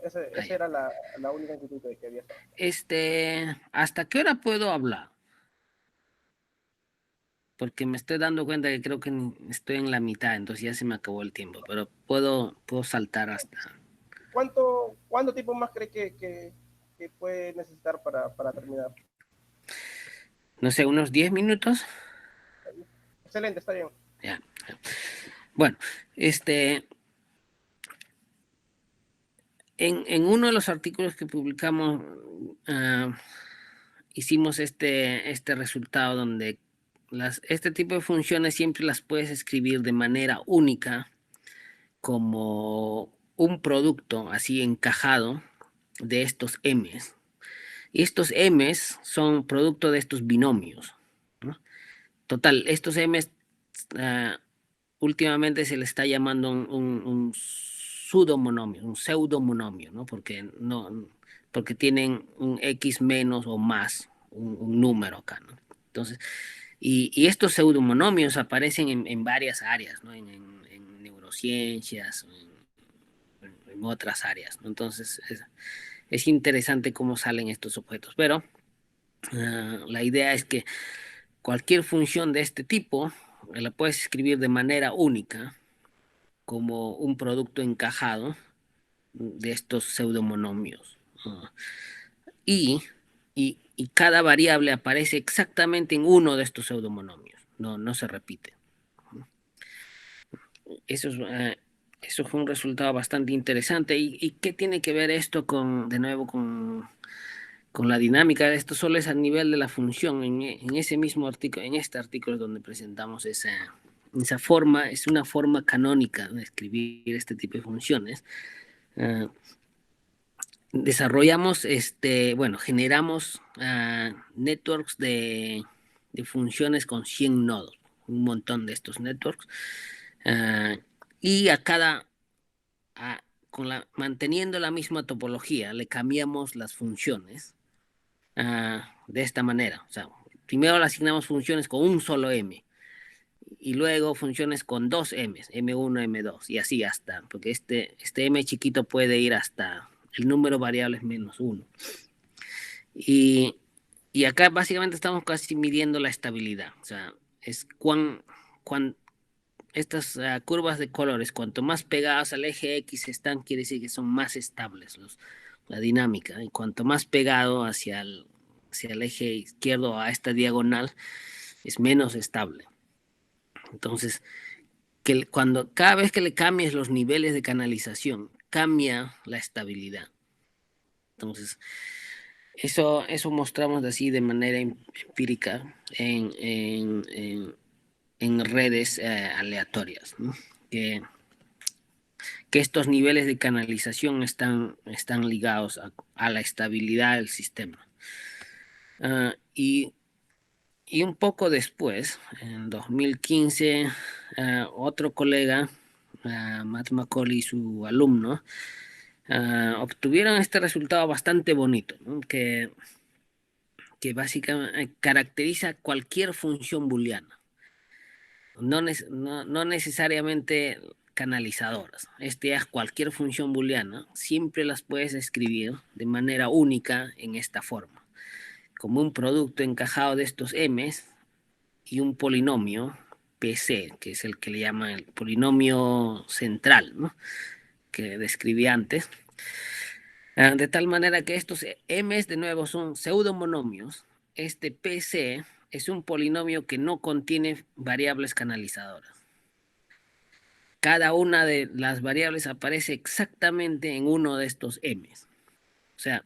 esa ya. era la única inquietud que había. ¿Hasta qué hora puedo hablar? Porque me estoy dando cuenta que creo que estoy en la mitad, entonces ya se me acabó el tiempo, pero puedo saltar hasta, ¿Cuánto tiempo más cree que puede necesitar para terminar? no sé, unos 10 minutos. Excelente, está bien. Ya. Bueno, en uno de los artículos que publicamos, hicimos este resultado donde este tipo de funciones siempre las puedes escribir de manera única como un producto así encajado de estos M's. Y estos M's son producto de estos binomios, ¿no? Total, estos M's ah, últimamente se le está llamando un pseudomonomio, un pseudomonomio, ¿no? Porque tienen un X menos o más, un número acá, ¿no? Entonces, y estos pseudomonomios aparecen en varias áreas, ¿no? En neurociencias, en otras áreas, ¿no? Entonces, es interesante cómo salen estos objetos, pero la idea es que cualquier función de este tipo la puedes escribir de manera única como un producto encajado de estos pseudomonomios. Y, y y cada variable aparece exactamente en uno de estos pseudomonomios, no se repite. Eso fue un resultado bastante interesante. ¿Y qué tiene que ver esto de nuevo, con la dinámica de esto? Solo es a nivel de la función. En ese mismo artículo, en este artículo donde presentamos esa forma, es una forma canónica de escribir este tipo de funciones. Desarrollamos, generamos networks de funciones con 100 nodos, un montón de estos networks. Y a- manteniendo la misma topología, le cambiamos las funciones de esta manera. O sea, primero le asignamos funciones con un solo m, y luego funciones con dos m's, m1, m2, y así hasta, porque este m chiquito puede ir hasta el número de variables menos 1. Y, y acá básicamente estamos casi midiendo la estabilidad. O sea, es estas curvas de colores, cuanto más pegadas al eje X están, quiere decir que son más estables la dinámica. Y cuanto más pegado hacia el eje izquierdo, a esta diagonal, es menos estable. Entonces, cada vez que le cambies los niveles de canalización, cambia la estabilidad. Entonces, eso mostramos así de manera empírica en redes aleatorias, ¿no? Que estos niveles de canalización están ligados a la estabilidad del sistema. Y un poco después, en 2015, otro colega, Matt McCauley y su alumno, obtuvieron este resultado bastante bonito, ¿no? Que básicamente caracteriza cualquier función booleana, no necesariamente canalizadoras. Es cualquier función booleana, siempre las puedes escribir de manera única en esta forma, como un producto encajado de estos m's y un polinomio PC, que es el que le llaman el polinomio central, ¿no? Que describí antes. De tal manera que estos m's de nuevo son pseudomonomios. Este PC es un polinomio que no contiene variables canalizadoras. Cada una de las variables aparece exactamente en uno de estos m's. O sea,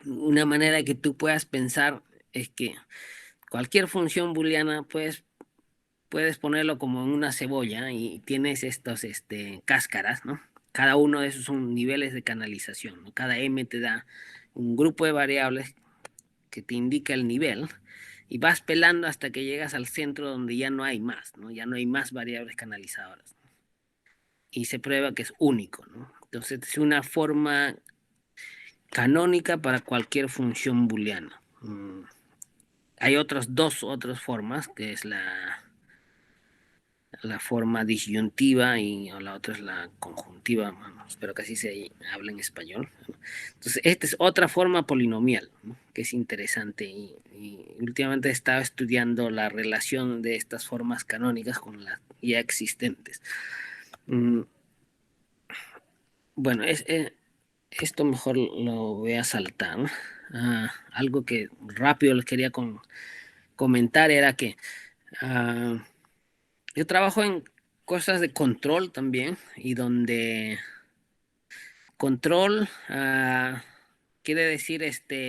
una manera que tú puedas pensar es que cualquier función booleana puedes ponerlo como en una cebolla y tienes estos cáscaras, ¿no? Cada uno de esos son niveles de canalización, ¿no? Cada m te da un grupo de variables que te indica el nivel y vas pelando hasta que llegas al centro donde ya no hay más, ¿no? Ya no hay más variables canalizadoras. Y se prueba que es único, ¿no? Entonces es una forma canónica para cualquier función booleana. Hay otras formas, que es la forma disyuntiva y la otra es la conjuntiva. Bueno, espero que así se hable en español. Entonces, esta es otra forma polinomial, ¿no? Que es interesante y últimamente he estado estudiando la relación de estas formas canónicas con las ya existentes. Bueno, esto mejor lo voy a saltar. Algo que rápido les quería comentar era que yo trabajo en cosas de control también, y donde control quiere decir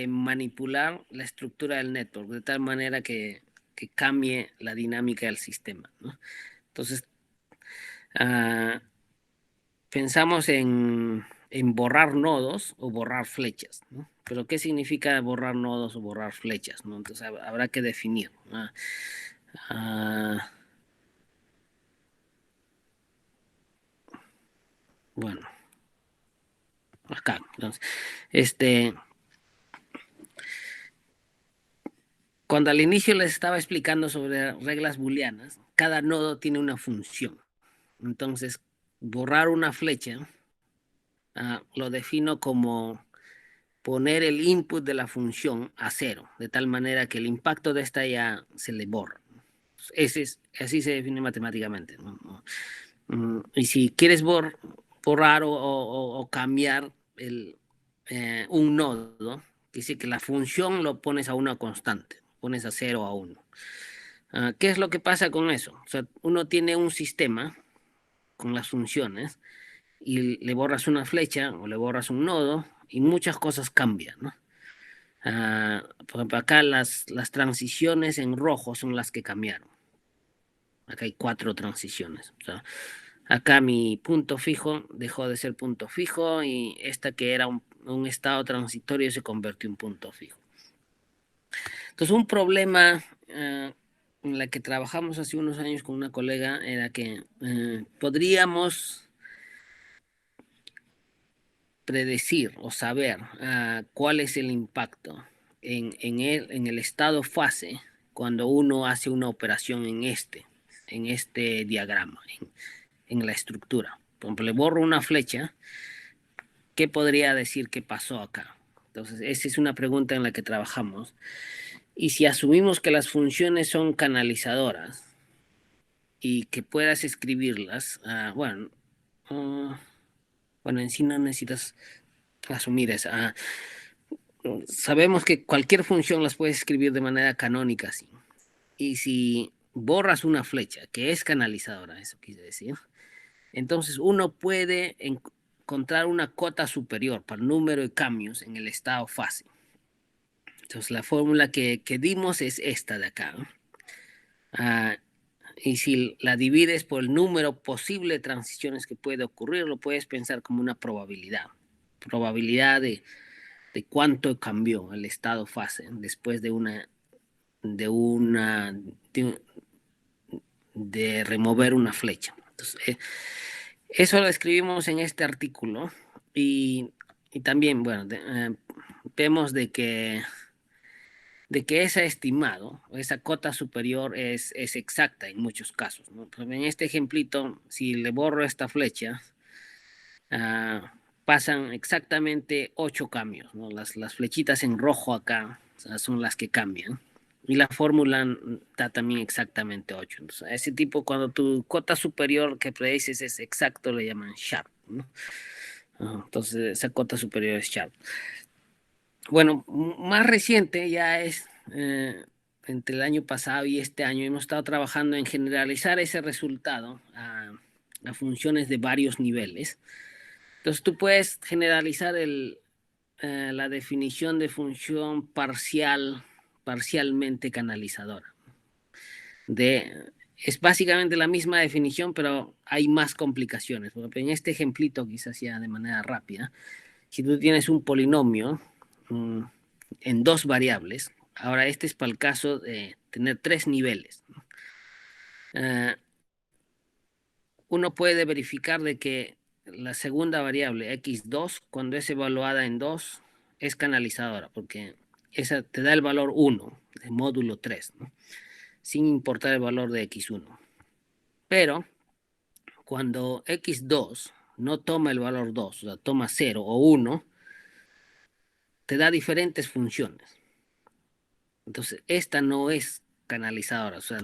manipular la estructura del network de tal manera que cambie la dinámica del sistema, ¿no? Entonces, pensamos en borrar nodos o borrar flechas, ¿no? Pero ¿qué significa borrar nodos o borrar flechas, ¿no? Entonces habrá que definir, ¿no? Bueno, acá, entonces, cuando al inicio les estaba explicando sobre reglas booleanas, cada nodo tiene una función. Entonces, borrar una flecha lo defino como poner el input de la función a cero, de tal manera que el impacto de esta ya se le borra. Así se define matemáticamente, ¿no? Y si quieres borrar o cambiar un nodo, Dice que la función lo pones a una constante, pones a 0 o a 1. ¿Qué es lo que pasa con eso? O sea, uno tiene un sistema con las funciones y le borras una flecha o le borras un nodo y muchas cosas cambian, ¿no? Por ejemplo, acá las transiciones en rojo son las que cambiaron. Acá hay 4 transiciones. O sea, acá mi punto fijo dejó de ser punto fijo y esta que era un estado transitorio se convirtió en punto fijo. Entonces, un problema en la que trabajamos hace unos años con una colega era que podríamos predecir o saber cuál es el impacto en el estado fase cuando uno hace una operación en este diagrama, en la estructura. Por ejemplo, le borro una flecha, ¿qué podría decir que pasó acá? Entonces, esa es una pregunta en la que trabajamos. Y si asumimos que las funciones son canalizadoras y que puedas escribirlas, bueno, en sí no necesitas asumir esa. Sabemos que cualquier función las puedes escribir de manera canónica, sí. Y si borras una flecha, que es canalizadora, eso quise decir, entonces uno puede encontrar una cota superior para el número de cambios en el estado fase. Entonces la fórmula que dimos es esta de acá, ¿no? Y si la divides por el número posible de transiciones que puede ocurrir, lo puedes pensar como una probabilidad. Probabilidad de cuánto cambió el estado fase después de remover una flecha. Entonces, eso lo escribimos en este artículo y también, bueno, vemos de que ese estimado, esa cota superior es exacta en muchos casos, ¿no? En este ejemplito, si le borro esta flecha, pasan exactamente 8 cambios, ¿no? Las flechitas en rojo acá, o sea, son las que cambian. Y la fórmula da también exactamente 8. Entonces, a ese tipo, cuando tu cota superior que predices es exacto, le llaman sharp, ¿no? Entonces, esa cota superior es sharp. Bueno, más reciente ya es entre el año pasado y este año hemos estado trabajando en generalizar ese resultado a funciones de varios niveles. Entonces tú puedes generalizar la definición de función parcialmente canalizadora. Es básicamente la misma definición, pero hay más complicaciones. En este ejemplito, quizás ya de manera rápida, si tú tienes un polinomio en 2 variables, ahora este es para el caso de tener 3 niveles. Uno puede verificar de que la segunda variable x2, cuando es evaluada en 2, es canalizadora, porque esa te da el valor 1 de módulo 3, ¿no? Sin importar el valor de x1. Pero cuando x2 no toma el valor 2, o sea, toma 0 o 1, te da diferentes funciones. Entonces, esta no es canalizadora, o sea,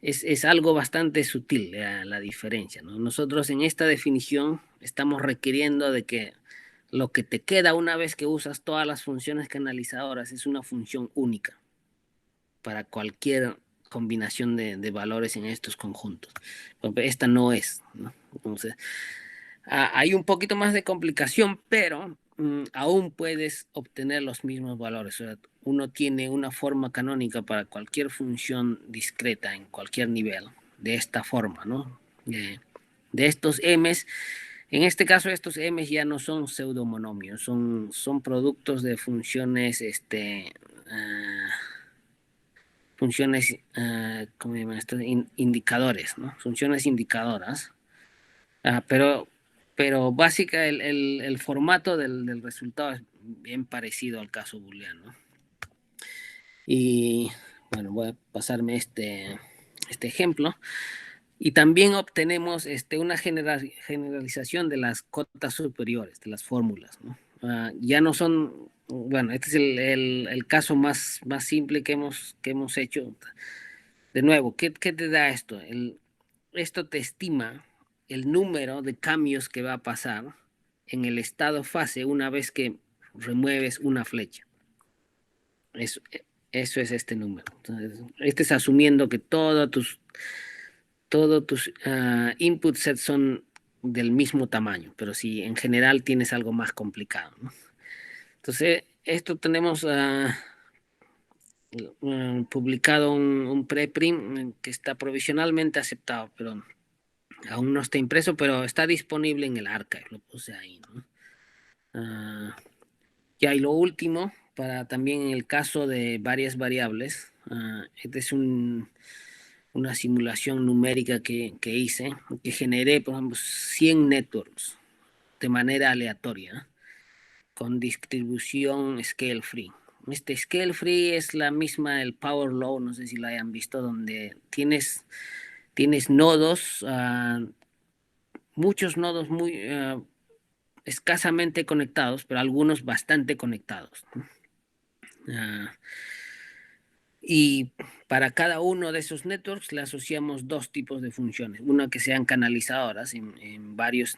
es algo bastante sutil la diferencia, ¿no? Nosotros en esta definición estamos requiriendo de que lo que te queda una vez que usas todas las funciones canalizadoras es una función única para cualquier combinación de valores en estos conjuntos. Esta no es, ¿no? Entonces, hay un poquito más de complicación, pero aún puedes obtener los mismos valores. O sea, uno tiene una forma canónica para cualquier función discreta en cualquier nivel, de esta forma, ¿no? De estos m's. En este caso, estos m's ya no son pseudomonomios, son productos de funciones, ¿cómo se llaman estos? Indicadores, ¿no? Funciones indicadoras. Pero básica, el formato del resultado es bien parecido al caso booleano. Y bueno, voy a pasarme este ejemplo. Y también obtenemos una generalización de las cotas superiores, de las fórmulas, ¿no? Ya no son, bueno, este es el caso más simple que hemos hecho. De nuevo, ¿qué te da esto? Esto te estima el número de cambios que va a pasar en el estado fase una vez que remueves una flecha. Eso es este número. Entonces, este es asumiendo que todos tus input sets son del mismo tamaño, pero si en general tienes algo más complicado, ¿no? Entonces, esto tenemos publicado un preprint que está provisionalmente aceptado, pero aún no está impreso, pero está disponible en el archive, lo puse ahí, ¿no? Ya, y lo último, para también en el caso de varias variables, esta es una simulación numérica que hice, que generé, por ejemplo, 100 networks de manera aleatoria, con distribución scale free. Este scale free es la misma del power law, no sé si la hayan visto, donde tienes nodos, muchos nodos muy escasamente conectados, pero algunos bastante conectados, ¿no? Y para cada uno de esos networks le asociamos dos tipos de funciones. Una que sean canalizadoras en varios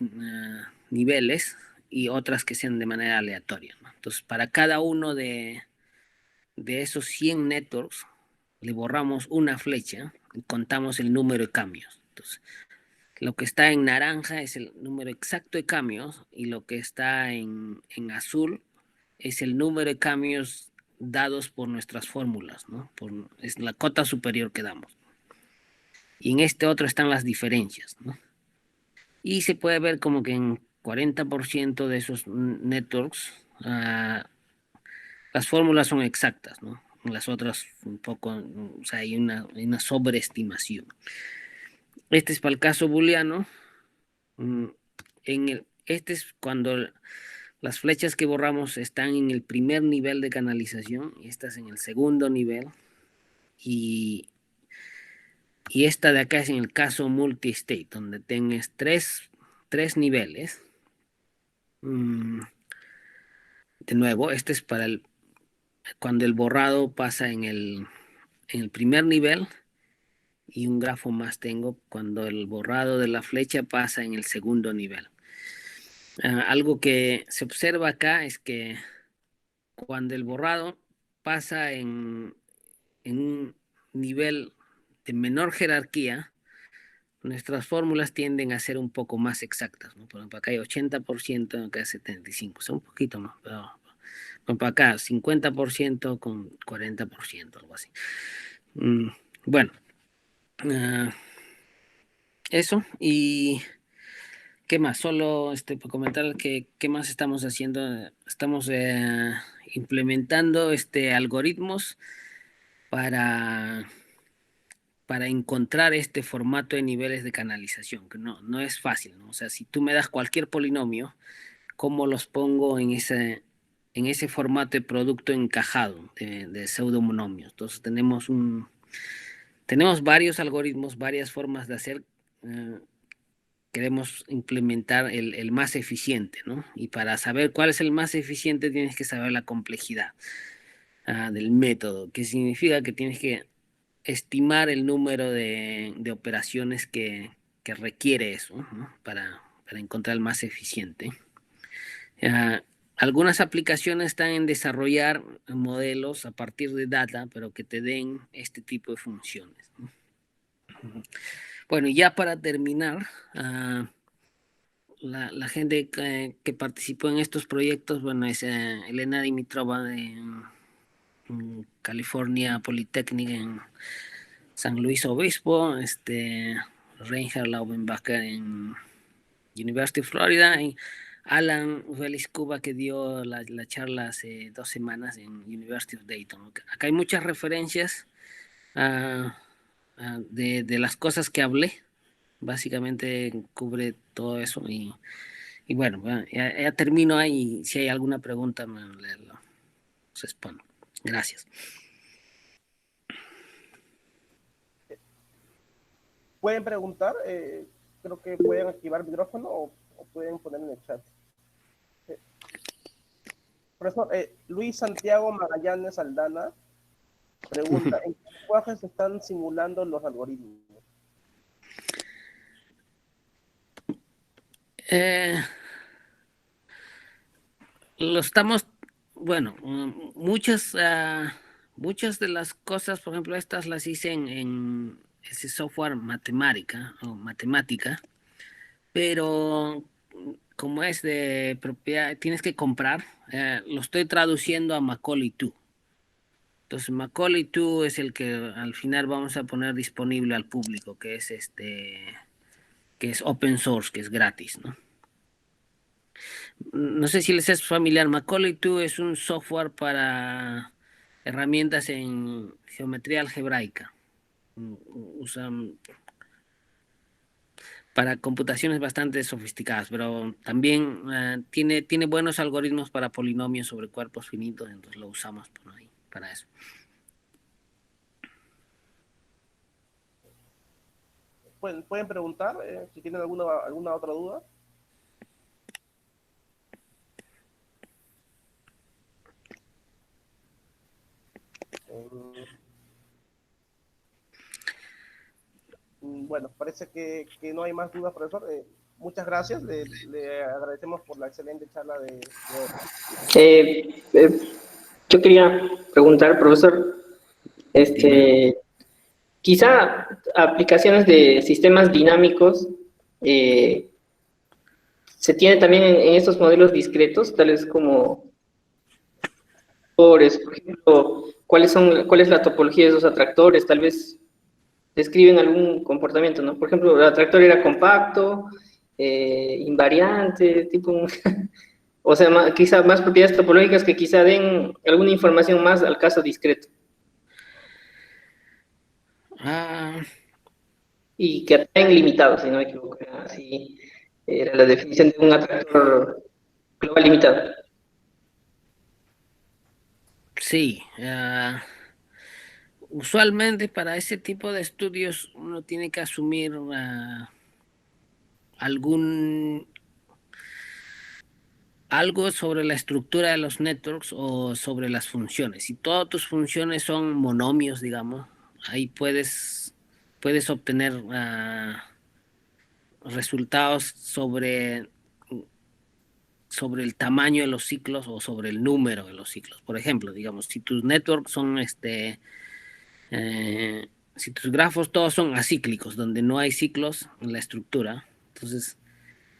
niveles y otras que sean de manera aleatoria, ¿no? Entonces, para cada uno de esos 100 networks le borramos una flecha y contamos el número de cambios. Entonces, lo que está en naranja es el número exacto de cambios y lo que está en azul es el número de cambios dados por nuestras fórmulas, ¿no? Es la cota superior que damos. Y en este otro están las diferencias, ¿no? Y se puede ver como que en 40% de esos networks las fórmulas son exactas, ¿no? En las otras un poco, o sea, hay una sobreestimación. Este es para el caso booleano. Este es cuando las flechas que borramos están en el primer nivel de canalización y estas en el segundo nivel. Y esta de acá es en el caso multi-state, donde tienes tres niveles. De nuevo, este es para cuando el borrado pasa en el primer nivel, y un grafo más tengo cuando el borrado de la flecha pasa en el segundo nivel. Algo que se observa acá es que cuando el borrado pasa en un nivel de menor jerarquía, nuestras fórmulas tienden a ser un poco más exactas, ¿no? Por ejemplo, acá hay 80%, acá hay 75%, son un poquito más, pero por ejemplo, acá 50% con 40%, algo así. Bueno, eso, y ¿qué más? Solo por comentar qué más estamos haciendo. Estamos implementando algoritmos para encontrar este formato de niveles de canalización, que no es fácil, ¿no? O sea, si tú me das cualquier polinomio, ¿cómo los pongo en ese formato de producto encajado de pseudomonomios? Entonces tenemos varios algoritmos, varias formas de hacer. Queremos implementar el más eficiente, ¿no? Y para saber cuál es el más eficiente tienes que saber la complejidad del método, que significa que tienes que estimar el número de operaciones que requiere eso, ¿no? Para encontrar el más eficiente. Algunas aplicaciones están en desarrollar modelos a partir de data, pero que te den este tipo de funciones, ¿no? Bueno, y ya para terminar, la gente que participó en estos proyectos, bueno, es Elena Dimitrova de California Polytechnic en San Luis Obispo, Reinhard Laubenbacher en University of Florida, y Alan Félix Cuba, que dio la charla hace 2 semanas en University of Dayton. Acá hay muchas referencias de las cosas que hablé. Básicamente cubre todo eso y bueno, ya termino ahí. Si hay alguna pregunta, lo respondo. Gracias. Pueden preguntar, creo que pueden activar el micrófono o pueden poner en el chat. Profesor, Luis Santiago Magallanes Aldana pregunta, ¿en qué lenguajes se están simulando los algoritmos? Lo estamos bueno, muchas de las cosas, por ejemplo, estas las hice en ese software matemática, pero como es de propiedad, tienes que comprar, lo estoy traduciendo a Macaulay 2. Entonces, Macaulay 2 es el que al final vamos a poner disponible al público, que es open source, que es gratis, ¿no? No sé si les es familiar, Macaulay 2 es un software para herramientas en geometría algebraica. Usan para computaciones bastante sofisticadas, pero también tiene buenos algoritmos para polinomios sobre cuerpos finitos, entonces lo usamos por ahí, para eso. Pueden preguntar si tienen alguna otra duda. Eh, Bueno, parece que no hay más dudas, profesor. Muchas gracias. Le agradecemos por la excelente charla de hoy. Yo quería preguntar, profesor, Dime. quizá aplicaciones de sistemas dinámicos eh, se tiene también en estos modelos discretos, tales como por ejemplo, cuál es la topología de esos atractores, tal vez describen algún comportamiento, ¿no? Por ejemplo, el atractor era compacto, invariante, o sea, quizá más propiedades topológicas que quizá den alguna información más al caso discreto. Ah, Y que atraen limitados, si no me equivoco. Así era la definición de un atractor global limitado. sí. Usualmente para ese tipo de estudios uno tiene que asumir algún algo sobre la estructura de los networks o sobre las funciones. Si todas tus funciones son monomios, digamos, ahí puedes obtener resultados sobre el tamaño de los ciclos o sobre el número de los ciclos. Por ejemplo, digamos, si tus networks son si tus grafos todos son acíclicos, donde no hay ciclos en la estructura, entonces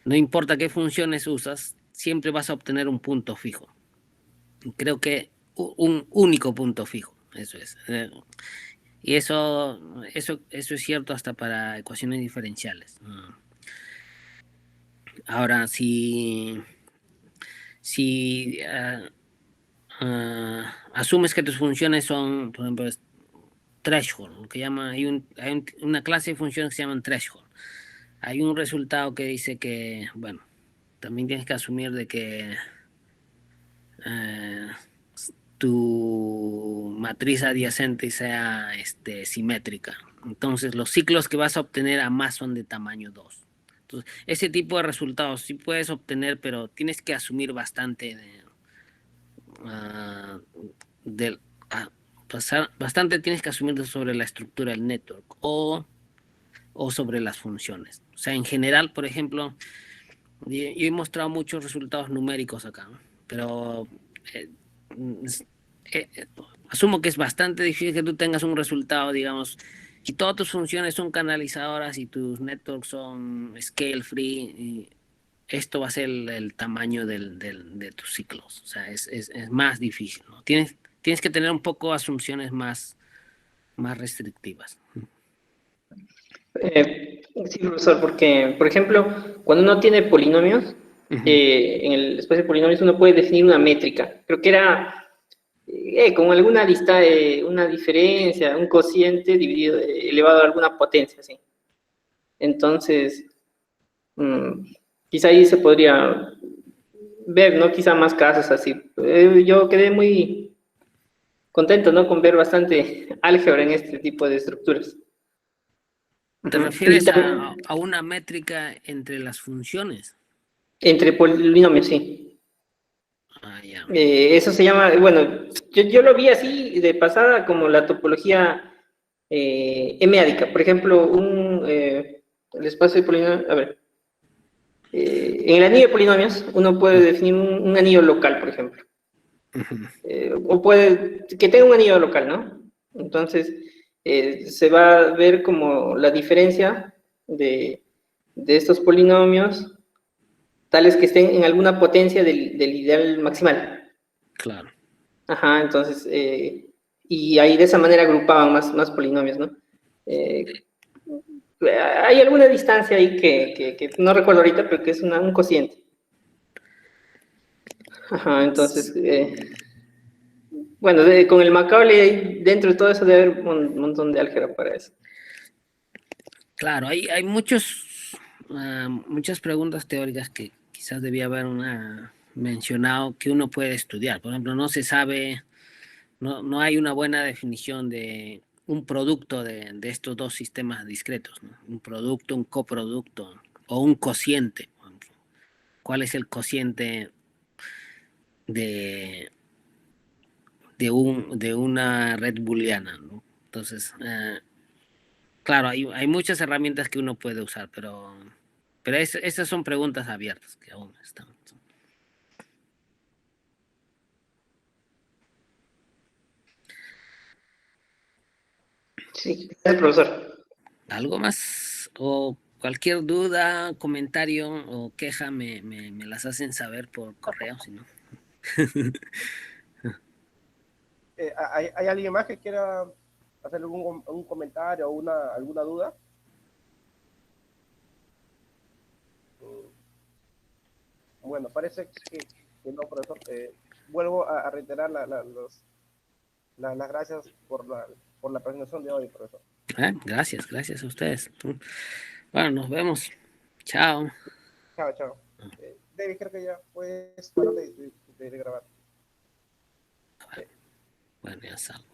no importa qué funciones usas, siempre vas a obtener un punto fijo. Creo que un único punto fijo, eso es. Y eso es cierto hasta para ecuaciones diferenciales. Ahora, si asumes que tus funciones son, por ejemplo, threshold, que llama, una clase de funciones que se llaman threshold. Hay un resultado que dice que, bueno, también tienes que asumir de que eh, tu matriz adyacente sea simétrica. Entonces, los ciclos que vas a obtener a más son de tamaño 2. Entonces, ese tipo de resultados sí puedes obtener, pero tienes que asumir bastante uh, de, bastante tienes que asumir sobre la estructura del network o sobre las funciones. O sea, en general, por ejemplo, yo he mostrado muchos resultados numéricos acá, ¿no? Pero eh, eh, asumo que es bastante difícil que tú tengas un resultado, digamos, si todas tus funciones son canalizadoras y tus networks son scale free, esto va a ser el tamaño de tus ciclos. O sea, es más difícil, ¿no? Tienes que tener un poco asunciones más restrictivas. Sí, profesor, porque, por ejemplo, cuando uno tiene polinomios, en el espacio de polinomios uno puede definir una métrica. Creo que era con alguna lista, una diferencia, un cociente dividido, elevado a alguna potencia, ¿sí? Entonces, quizá ahí se podría ver, ¿no? Quizá más casos así. Yo quedé muy contento, ¿no? Con ver bastante álgebra en este tipo de estructuras. ¿Te refieres a una métrica entre las funciones? Entre polinomios, sí. Ah, ya. Eso se llama, bueno, yo lo vi así de pasada como la topología M-ádica. Por ejemplo, el espacio de polinomios, a ver, en el anillo de polinomios uno puede definir un anillo local, por ejemplo. O puede que tenga un anillo local, ¿no? Entonces, se va a ver como la diferencia de estos polinomios, tales que estén en alguna potencia del ideal maximal. Claro. Ajá, entonces, y ahí de esa manera agrupaban más polinomios, ¿no? Hay alguna distancia ahí que no recuerdo ahorita, pero que es un cociente. Ajá, entonces, bueno, con el Macaulay, dentro de todo eso debe haber un montón de álgebra para eso. Claro, hay muchas preguntas teóricas que quizás debía haber mencionado que uno puede estudiar. Por ejemplo, no se sabe, no hay una buena definición de un producto de estos dos sistemas discretos, ¿no? Un producto, un coproducto o un cociente. Por ejemplo. ¿Cuál es el cociente de, de una red booleana, ¿no? Entonces, claro, hay muchas herramientas que uno puede usar, pero esas son preguntas abiertas que aún están. Sí, gracias, profesor. ¿Algo más? O cualquier duda, comentario o queja me las hacen saber por correo, si no. ¿Hay alguien más que quiera hacer algún comentario o alguna duda? Bueno, parece que no, profesor. Vuelvo a reiterar las gracias por la presentación de hoy, profesor. Gracias a ustedes. Bueno, nos vemos. Chao. Chao, chao. David, creo que ya puedes parar de grabar. Bueno, ya salgo.